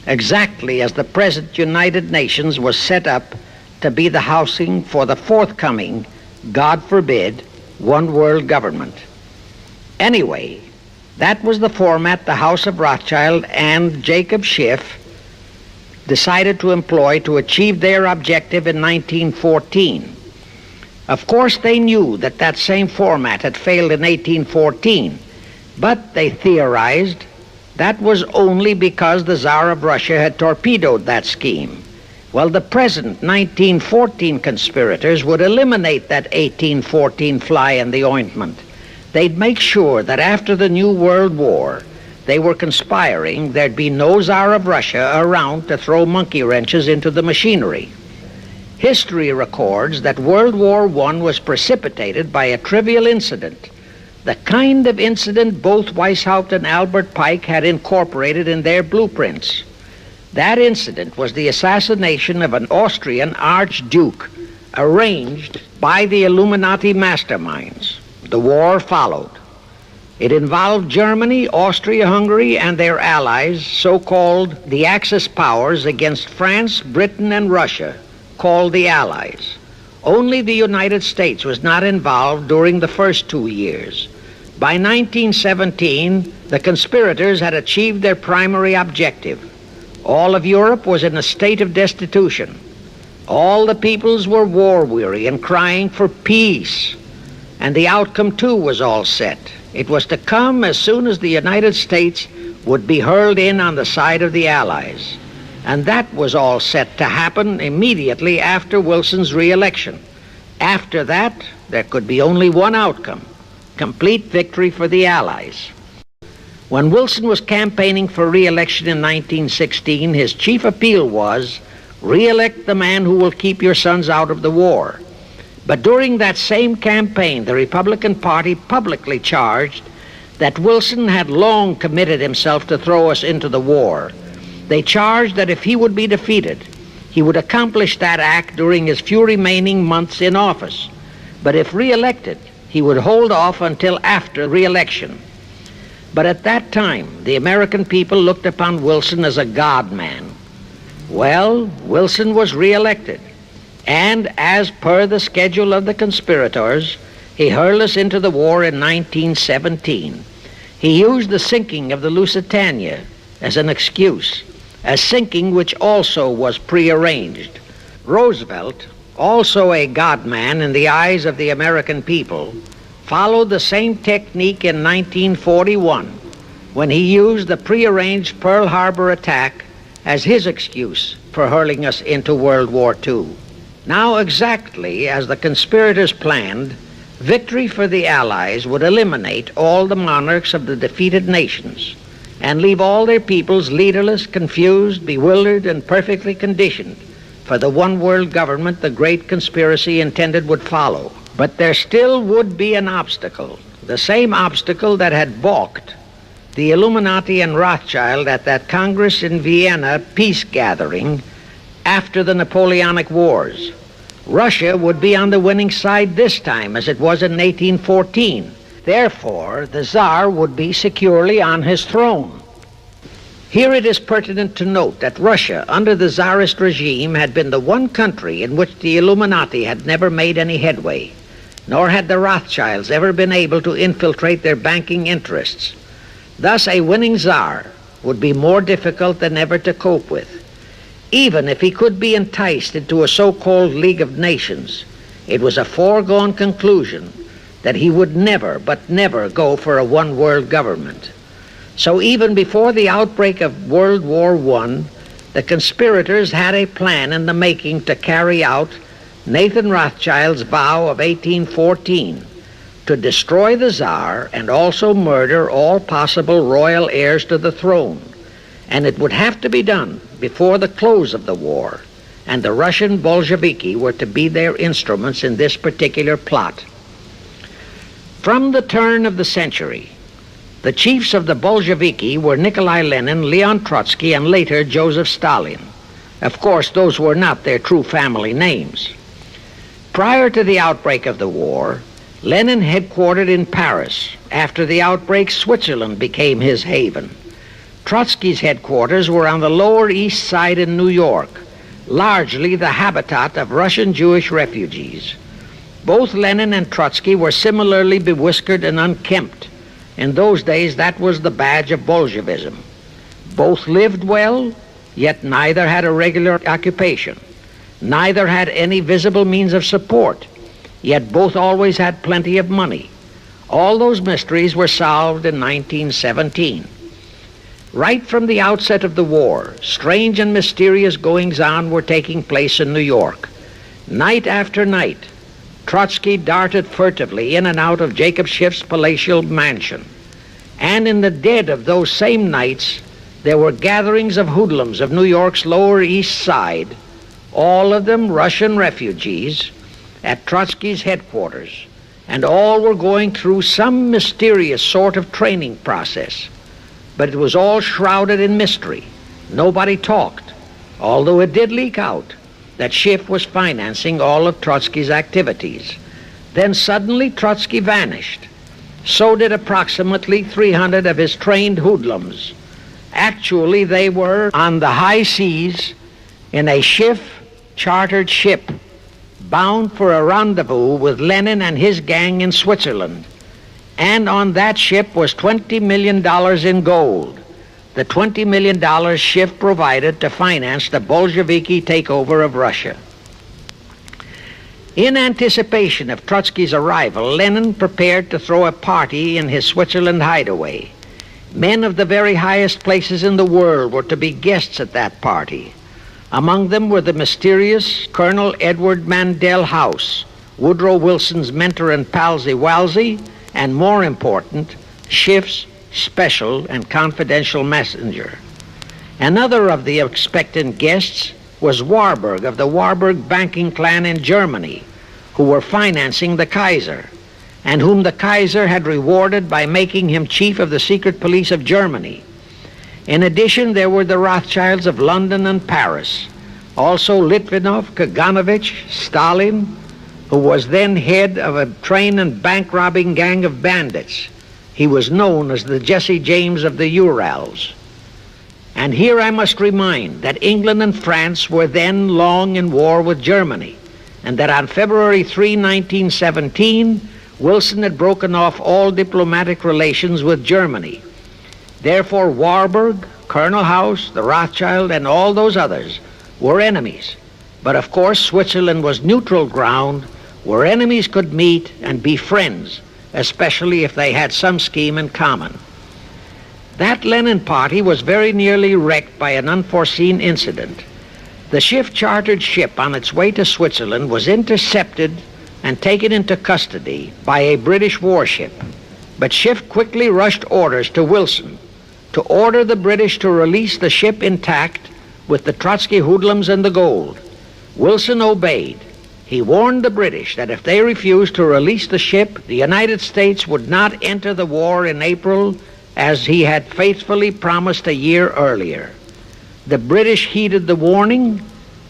exactly as the present United Nations was set up to be the housing for the forthcoming, God forbid, one-world government. Anyway, that was the format the House of Rothschild and Jacob Schiff decided to employ to achieve their objective in 1914. Of course, they knew that that same format had failed in 1814, but they theorized that was only because the Tsar of Russia had torpedoed that scheme. Well, the present 1914 conspirators would eliminate that 1814 fly in the ointment. They'd make sure that after the New World War, they were conspiring, there'd be no Tsar of Russia around to throw monkey wrenches into the machinery. History records that World War I was precipitated by a trivial incident, the kind of incident both Weishaupt and Albert Pike had incorporated in their blueprints. That incident was the assassination of an Austrian archduke, arranged by the Illuminati masterminds. The war followed. It involved Germany, Austria-Hungary, and their allies, so-called the Axis powers, against France, Britain, and Russia, called the Allies. Only the United States was not involved during the first 2 years. By 1917, the conspirators had achieved their primary objective. All of Europe was in a state of destitution. All the peoples were war-weary and crying for peace. And the outcome, too, was all set. It was to come as soon as the United States would be hurled in on the side of the Allies. And that was all set to happen immediately after Wilson's re-election. After that, there could be only one outcome: complete victory for the Allies. When Wilson was campaigning for re-election in 1916, his chief appeal was, "Re-elect the man who will keep your sons out of the war." But during that same campaign, the Republican Party publicly charged that Wilson had long committed himself to throw us into the war. They charged that if he would be defeated, he would accomplish that act during his few remaining months in office. But if re-elected, he would hold off until after re-election. But at that time, the American people looked upon Wilson as a God-man. Well, Wilson was re-elected, and as per the schedule of the conspirators, he hurled us into the war in 1917. He used the sinking of the Lusitania as an excuse, a sinking which also was prearranged. Roosevelt, also a God-man in the eyes of the American people, followed the same technique in 1941 when he used the prearranged Pearl Harbor attack as his excuse for hurling us into World War II. Now, exactly as the conspirators planned, victory for the Allies would eliminate all the monarchs of the defeated nations and leave all their peoples leaderless, confused, bewildered, and perfectly conditioned for the one world government the great conspiracy intended would follow. But there still would be an obstacle, the same obstacle that had balked the Illuminati and Rothschild at that Congress in Vienna peace gathering after the Napoleonic Wars. Russia would be on the winning side this time, as it was in 1814. Therefore, the Tsar would be securely on his throne. Here it is pertinent to note that Russia, under the Tsarist regime, had been the one country in which the Illuminati had never made any headway, nor had the Rothschilds ever been able to infiltrate their banking interests. Thus, a winning Tsar would be more difficult than ever to cope with. Even if he could be enticed into a so-called League of Nations, it was a foregone conclusion that he would never, but never go for a one-world government. So even before the outbreak of World War I, the conspirators had a plan in the making to carry out Nathan Rothschild's vow of 1814, to destroy the Tsar and also murder all possible royal heirs to the throne. And it would have to be done before the close of the war, and the Russian Bolsheviki were to be their instruments in this particular plot. From the turn of the century, the chiefs of the Bolsheviki were Nikolai Lenin, Leon Trotsky, and later Joseph Stalin. Of course, those were not their true family names. Prior to the outbreak of the war, Lenin headquartered in Paris. After the outbreak, Switzerland became his haven. Trotsky's headquarters were on the Lower East Side in New York, largely the habitat of Russian Jewish refugees. Both Lenin and Trotsky were similarly bewhiskered and unkempt. In those days, that was the badge of Bolshevism. Both lived well, yet neither had a regular occupation. Neither had any visible means of support. yet both always had plenty of money. All those mysteries were solved in 1917. Right from the outset of the war, strange and mysterious goings-on were taking place in New York. Night after night, Trotsky darted furtively in and out of Jacob Schiff's palatial mansion. And in the dead of those same nights, there were gatherings of hoodlums of New York's Lower East Side, all of them Russian refugees, at Trotsky's headquarters, and all were going through some mysterious sort of training process. But it was all shrouded in mystery. Nobody talked, although it did leak out that Schiff was financing all of Trotsky's activities. Then suddenly Trotsky vanished. So did approximately 300 of his trained hoodlums. Actually, they were on the high seas in a Schiff-chartered ship bound for a rendezvous with Lenin and his gang in Switzerland. And on that ship was $20 million in gold, the $20 million Schiff provided to finance the Bolsheviki takeover of Russia. In anticipation of Trotsky's arrival, Lenin prepared to throw a party in his Switzerland hideaway. Men of the very highest places in the world were to be guests at that party. Among them were the mysterious Colonel Edward Mandel House, Woodrow Wilson's mentor and palsy-walsy, and more important, Schiff's special and confidential messenger. Another of the expectant guests was Warburg of the Warburg banking clan in Germany, who were financing the Kaiser, and whom the Kaiser had rewarded by making him chief of the secret police of Germany. In addition, there were the Rothschilds of London and Paris, also Litvinov, Kaganovich, Stalin, who was then head of a train and bank-robbing gang of bandits. He was known as the Jesse James of the Urals. And here I must remind that England and France were then long in war with Germany, and that on February 3, 1917, Wilson had broken off all diplomatic relations with Germany. Therefore, Warburg, Colonel House, the Rothschild, and all those others were enemies. But of course, Switzerland was neutral ground where enemies could meet and be friends, especially if they had some scheme in common. That Lenin party was very nearly wrecked by an unforeseen incident. The Schiff-chartered ship on its way to Switzerland was intercepted and taken into custody by a British warship. But Schiff quickly rushed orders to Wilson to order the British to release the ship intact with the Trotsky hoodlums and the gold. Wilson obeyed. He warned the British that if they refused to release the ship, the United States would not enter the war in April as he had faithfully promised a year earlier. The British heeded the warning.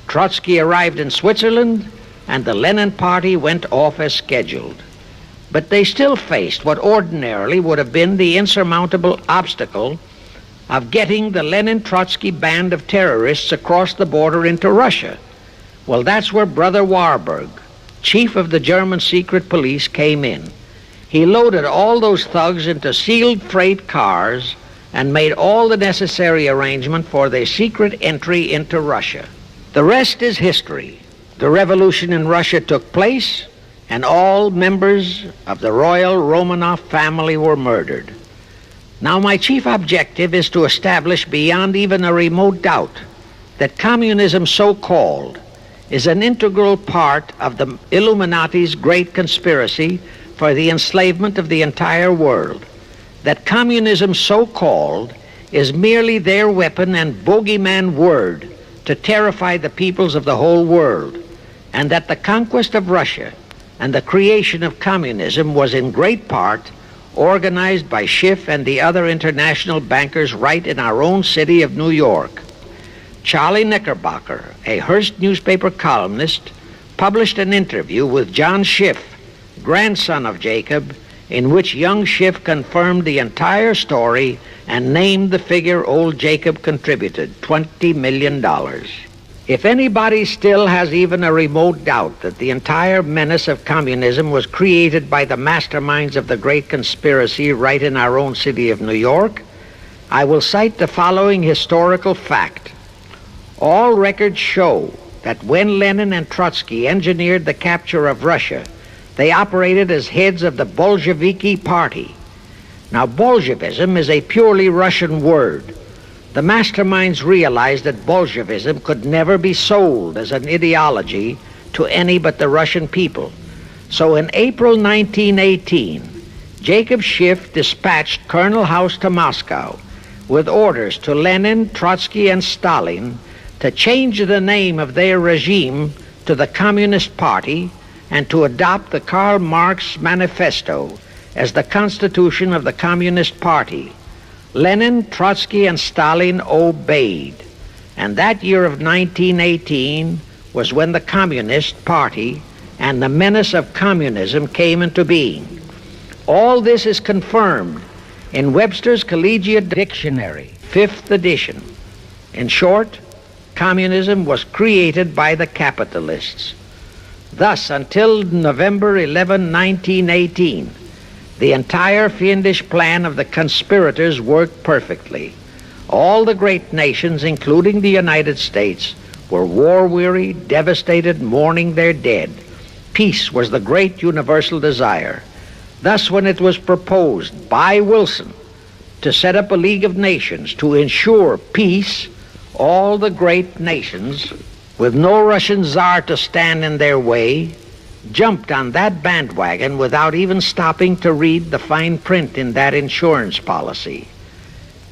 Trotsky arrived in Switzerland, and the Lenin party went off as scheduled. But they still faced what ordinarily would have been the insurmountable obstacle of getting the Lenin-Trotsky band of terrorists across the border into Russia. Well, that's where Brother Warburg, chief of the German secret police, came in. He loaded all those thugs into sealed freight cars and made all the necessary arrangement for their secret entry into Russia. The rest is history. The revolution in Russia took place, and all members of the royal Romanov family were murdered. Now, my chief objective is to establish beyond even a remote doubt that communism, so-called, is an integral part of the Illuminati's great conspiracy for the enslavement of the entire world. That communism, so-called, is merely their weapon and bogeyman word to terrify the peoples of the whole world, and that the conquest of Russia and the creation of communism was in great part organized by Schiff and the other international bankers right in our own city of New York. Charlie Knickerbocker, a Hearst newspaper columnist, published an interview with John Schiff, grandson of Jacob, in which young Schiff confirmed the entire story and named the figure old Jacob contributed, $20 million. If anybody still has even a remote doubt that the entire menace of communism was created by the masterminds of the great conspiracy right in our own city of New York, I will cite the following historical fact. All records show that when Lenin and Trotsky engineered the capture of Russia, They operated as heads of the Bolsheviki Party. Now, Bolshevism is a purely Russian word. The masterminds realized that Bolshevism could never be sold as an ideology to any but the Russian people. So in April 1918, Jacob Schiff dispatched Colonel House to Moscow with orders to Lenin, Trotsky, and Stalin to change the name of their regime to the Communist Party and to adopt the Karl Marx Manifesto as the constitution of the Communist Party. Lenin, Trotsky, and Stalin obeyed. And that year of 1918 was when the Communist Party and the menace of communism came into being. All this is confirmed in Webster's Collegiate Dictionary, 5th edition. In short, communism was created by the capitalists. Thus, until November 11, 1918, the entire fiendish plan of the conspirators worked perfectly. All the great nations, including the United States, were war-weary, devastated, mourning their dead. Peace was the great universal desire. Thus, when it was proposed by Wilson to set up a League of Nations to ensure peace, all the great nations, with no Russian Tsar to stand in their way, jumped on that bandwagon without even stopping to read the fine print in that insurance policy.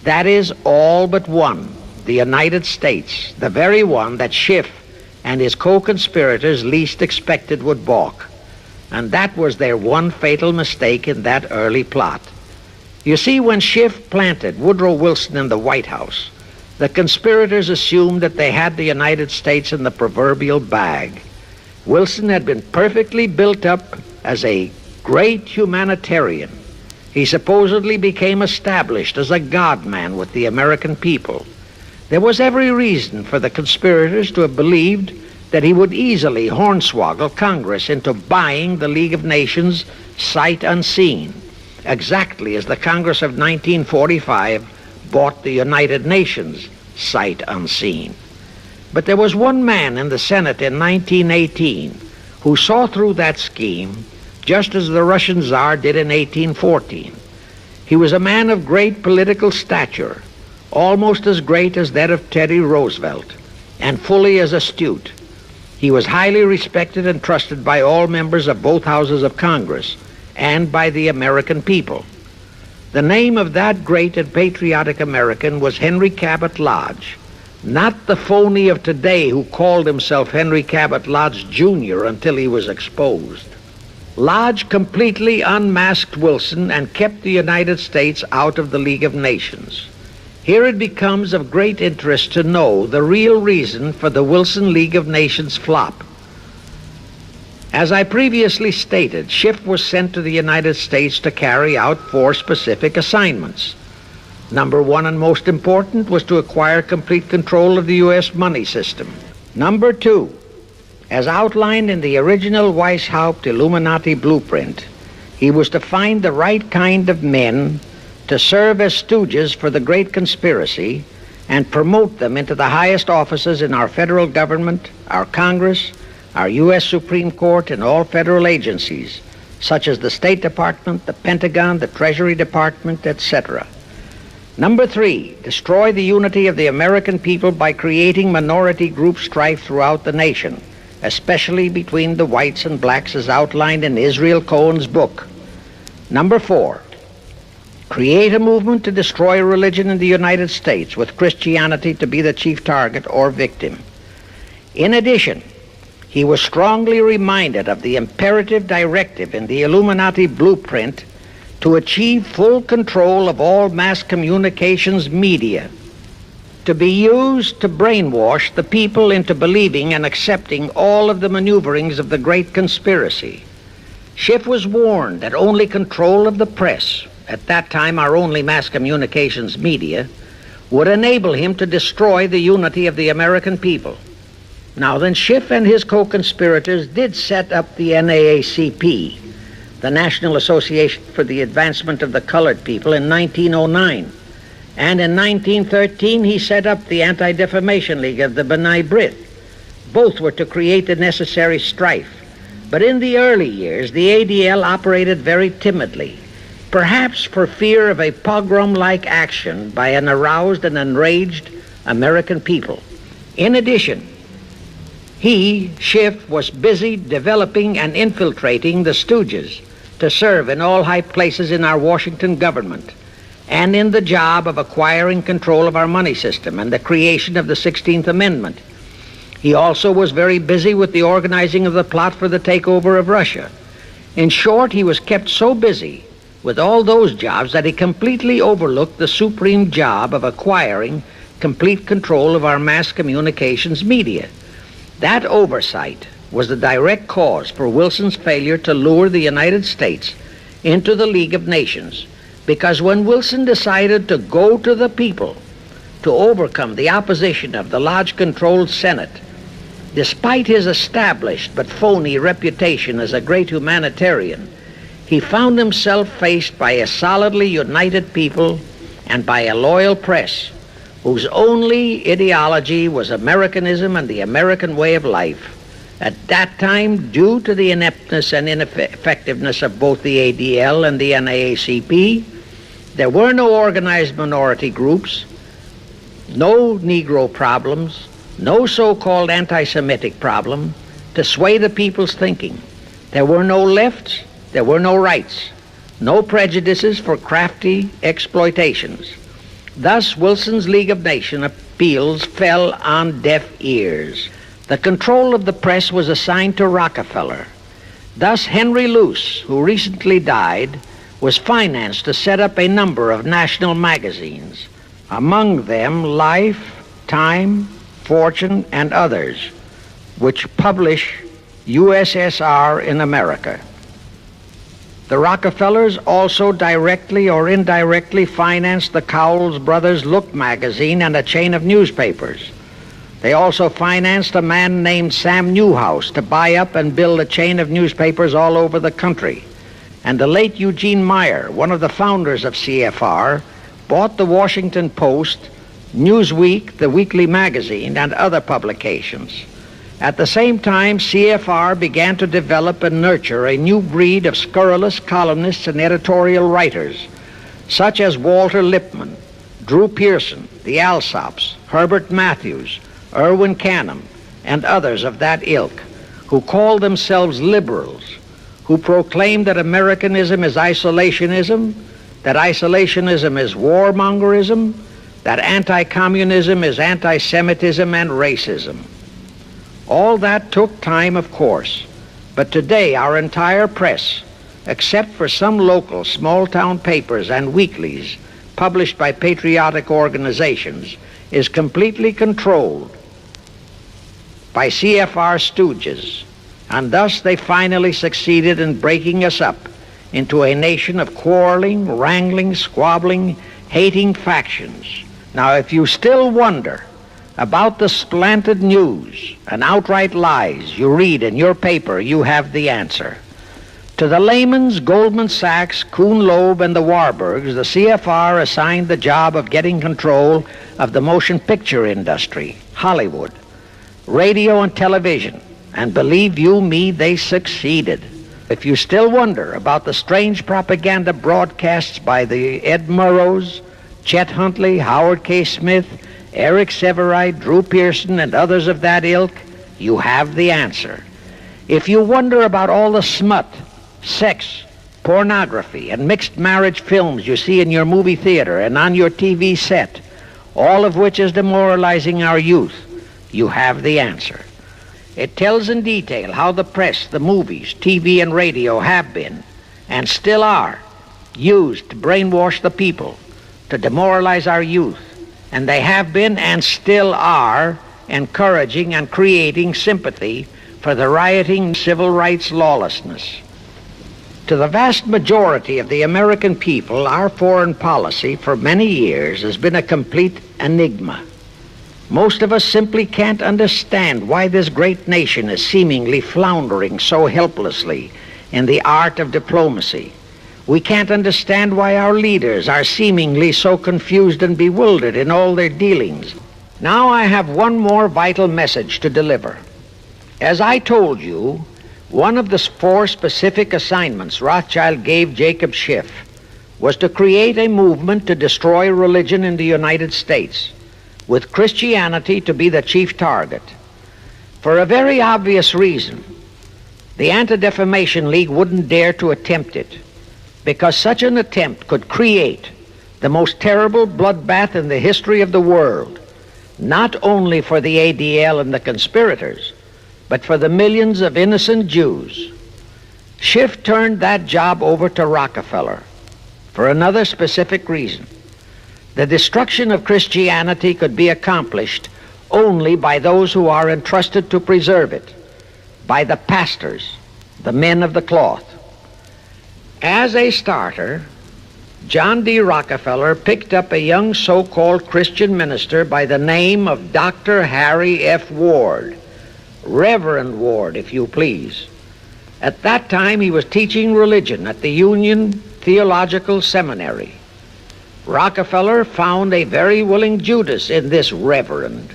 That is all but one, the United States, the very one that Schiff and his co-conspirators least expected would balk. And that was their one fatal mistake in that early plot. You see, when Schiff planted Woodrow Wilson in the White House, the conspirators assumed that they had the United States in the proverbial bag. Wilson had been perfectly built up as a great humanitarian. He supposedly became established as a God-man with the American people. There was every reason for the conspirators to have believed that he would easily hornswoggle Congress into buying the League of Nations sight unseen, exactly as the Congress of 1945 bought the United Nations sight unseen. But there was one man in the Senate in 1918 who saw through that scheme just as the Russian Tsar did in 1814. He was a man of great political stature, almost as great as that of Teddy Roosevelt, and fully as astute. He was highly respected and trusted by all members of both houses of Congress and by the American people. The name of that great and patriotic American was Henry Cabot Lodge, not the phony of today who called himself Henry Cabot Lodge Jr. until he was exposed. Lodge completely unmasked Wilson and kept the United States out of the League of Nations. Here it becomes of great interest to know the real reason for the Wilson League of Nations flop. As I previously stated, Schiff was sent to the United States to carry out 4 specific assignments. Number 1 and most important was to acquire complete control of the U.S. money system. Number 2, as outlined in the original Weishaupt Illuminati blueprint, he was to find the right kind of men to serve as stooges for the great conspiracy and promote them into the highest offices in our federal government, our Congress, our U.S. Supreme Court, and all federal agencies, such as the State Department, the Pentagon, the Treasury Department, etc. Number 3, destroy the unity of the American people by creating minority group strife throughout the nation, especially between the whites and blacks as outlined in Israel Cohen's book. Number 4, create a movement to destroy religion in the United States with Christianity to be the chief target or victim. In addition, he was strongly reminded of the imperative directive in the Illuminati blueprint to achieve full control of all mass communications media, to be used to brainwash the people into believing and accepting all of the maneuverings of the great conspiracy. Schiff was warned that only control of the press, at that time our only mass communications media, would enable him to destroy the unity of the American people. Now then, Schiff and his co-conspirators did set up the NAACP, the National Association for the Advancement of the Colored People, in 1909. And in 1913, he set up the Anti-Defamation League of the B'nai B'rith. Both were to create the necessary strife. But in the early years, the ADL operated very timidly, perhaps for fear of a pogrom-like action by an aroused and enraged American people. In addition, he, Schiff, was busy developing and infiltrating the stooges to serve in all high places in our Washington government and in the job of acquiring control of our money system and the creation of the 16th Amendment. He also was very busy with the organizing of the plot for the takeover of Russia. In short, he was kept so busy with all those jobs that he completely overlooked the supreme job of acquiring complete control of our mass communications media. That oversight was the direct cause for Wilson's failure to lure the United States into the League of Nations, because when Wilson decided to go to the people to overcome the opposition of the Lodge-controlled Senate, despite his established but phony reputation as a great humanitarian, he found himself faced by a solidly united people and by a loyal press whose only ideology was Americanism and the American way of life. At that time, due to the ineptness and ineffectiveness of both the ADL and the NAACP, there were no organized minority groups, no Negro problems, no so-called anti-Semitic problem to sway the people's thinking. There were no lefts, there were no rights, no prejudices for crafty exploitations. Thus, Wilson's League of Nations appeals fell on deaf ears. The control of the press was assigned to Rockefeller. Thus, Henry Luce, who recently died, was financed to set up a number of national magazines, among them Life, Time, Fortune, and others, which publish USSR in America. The Rockefellers also directly or indirectly financed the Cowles Brothers Look magazine and a chain of newspapers. They also financed a man named Sam Newhouse to buy up and build a chain of newspapers all over the country. And the late Eugene Meyer, one of the founders of CFR, bought the Washington Post, Newsweek, the weekly magazine, and other publications. At the same time, CFR began to develop and nurture a new breed of scurrilous columnists and editorial writers, such as Walter Lippmann, Drew Pearson, the Alsops, Herbert Matthews, Irwin Canham, and others of that ilk, who called themselves liberals, who proclaimed that Americanism is isolationism, that isolationism is warmongerism, that anti-communism is anti-Semitism and racism. All that took time, of course, but today our entire press, except for some local small-town papers and weeklies published by patriotic organizations, is completely controlled by CFR stooges, and thus they finally succeeded in breaking us up into a nation of quarreling, wrangling, squabbling, hating factions. Now, if you still wonder about the slanted news and outright lies you read in your paper, you have the answer. To the Lehmans, Goldman Sachs, Kuhn Loeb, and the Warburgs, the CFR assigned the job of getting control of the motion picture industry, Hollywood, radio and television, and believe you me, they succeeded. If you still wonder about the strange propaganda broadcasts by the Ed Murrows, Chet Huntley, Howard K. Smith, Eric Severide, Drew Pearson, and others of that ilk, you have the answer. If you wonder about all the smut, sex, pornography, and mixed marriage films you see in your movie theater and on your TV set, all of which is demoralizing our youth, you have the answer. It tells in detail how the press, the movies, TV, and radio have been, and still are, used to brainwash the people, to demoralize our youth, and they have been and still are encouraging and creating sympathy for the rioting civil rights lawlessness. To the vast majority of the American people, our foreign policy for many years has been a complete enigma. Most of us simply can't understand why this great nation is seemingly floundering so helplessly in the art of diplomacy. We can't understand why our leaders are seemingly so confused and bewildered in all their dealings. Now I have one more vital message to deliver. As I told you, One of the four specific assignments Rothschild gave Jacob Schiff was to create a movement to destroy religion in the United States, with Christianity to be the chief target. For a very obvious reason, the Anti-Defamation League wouldn't dare to attempt it, because such an attempt could create the most terrible bloodbath in the history of the world, not only for the ADL and the conspirators, but for the millions of innocent Jews. Schiff turned that job over to Rockefeller for another specific reason. The destruction of Christianity could be accomplished only by those who are entrusted to preserve it, by the pastors, the men of the cloth. As a starter, John D. Rockefeller picked up a young so-called Christian minister by the name of Dr. Harry F. Ward, Reverend Ward, if you please. At that time, he was teaching religion at the Union Theological Seminary. Rockefeller found a very willing Judas in this reverend.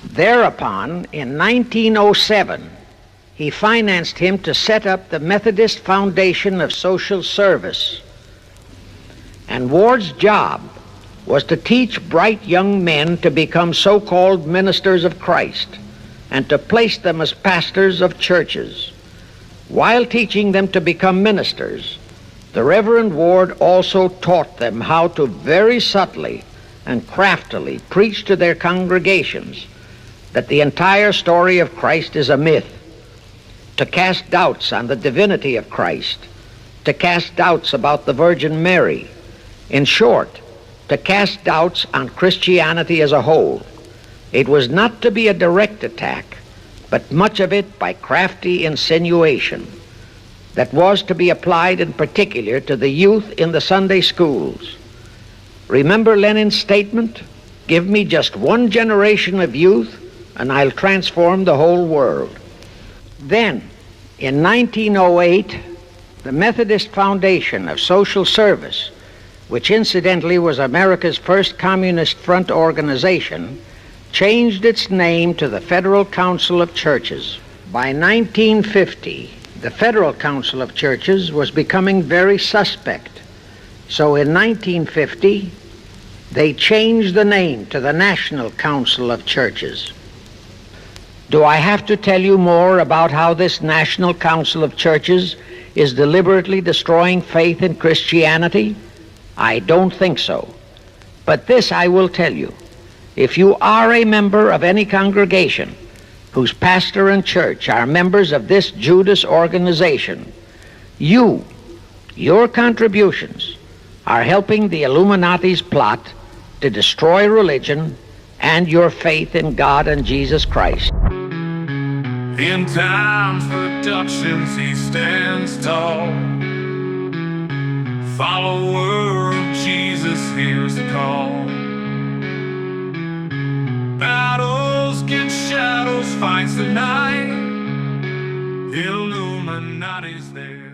Thereupon, in 1907, he financed him to set up the Methodist Foundation of Social Service. And Ward's job was to teach bright young men to become so-called ministers of Christ and to place them as pastors of churches. While teaching them to become ministers, the Reverend Ward also taught them how to very subtly and craftily preach to their congregations that the entire story of Christ is a myth, to cast doubts on the divinity of Christ, to cast doubts about the Virgin Mary. In short, to cast doubts on Christianity as a whole. It was not to be a direct attack, but much of it by crafty insinuation that was to be applied in particular to the youth in the Sunday schools. Remember Lenin's statement, "Give me just one generation of youth and I'll transform the whole world." Then, in 1908, the Methodist Foundation of Social Service, which incidentally was America's first Communist Front organization, changed its name to the Federal Council of Churches. By 1950, the Federal Council of Churches was becoming very suspect. So in 1950, they changed the name to the National Council of Churches. Do I have to tell you more about how this National Council of Churches is deliberately destroying faith in Christianity? I don't think so. But this I will tell you. If you are a member of any congregation whose pastor and church are members of this Judas organization, your contributions are helping the Illuminati's plot to destroy religion and your faith in God and Jesus Christ. In times of reductions, he stands tall. Follower of Jesus hears the call. Battles against shadows, fights the night. Illuminati's there.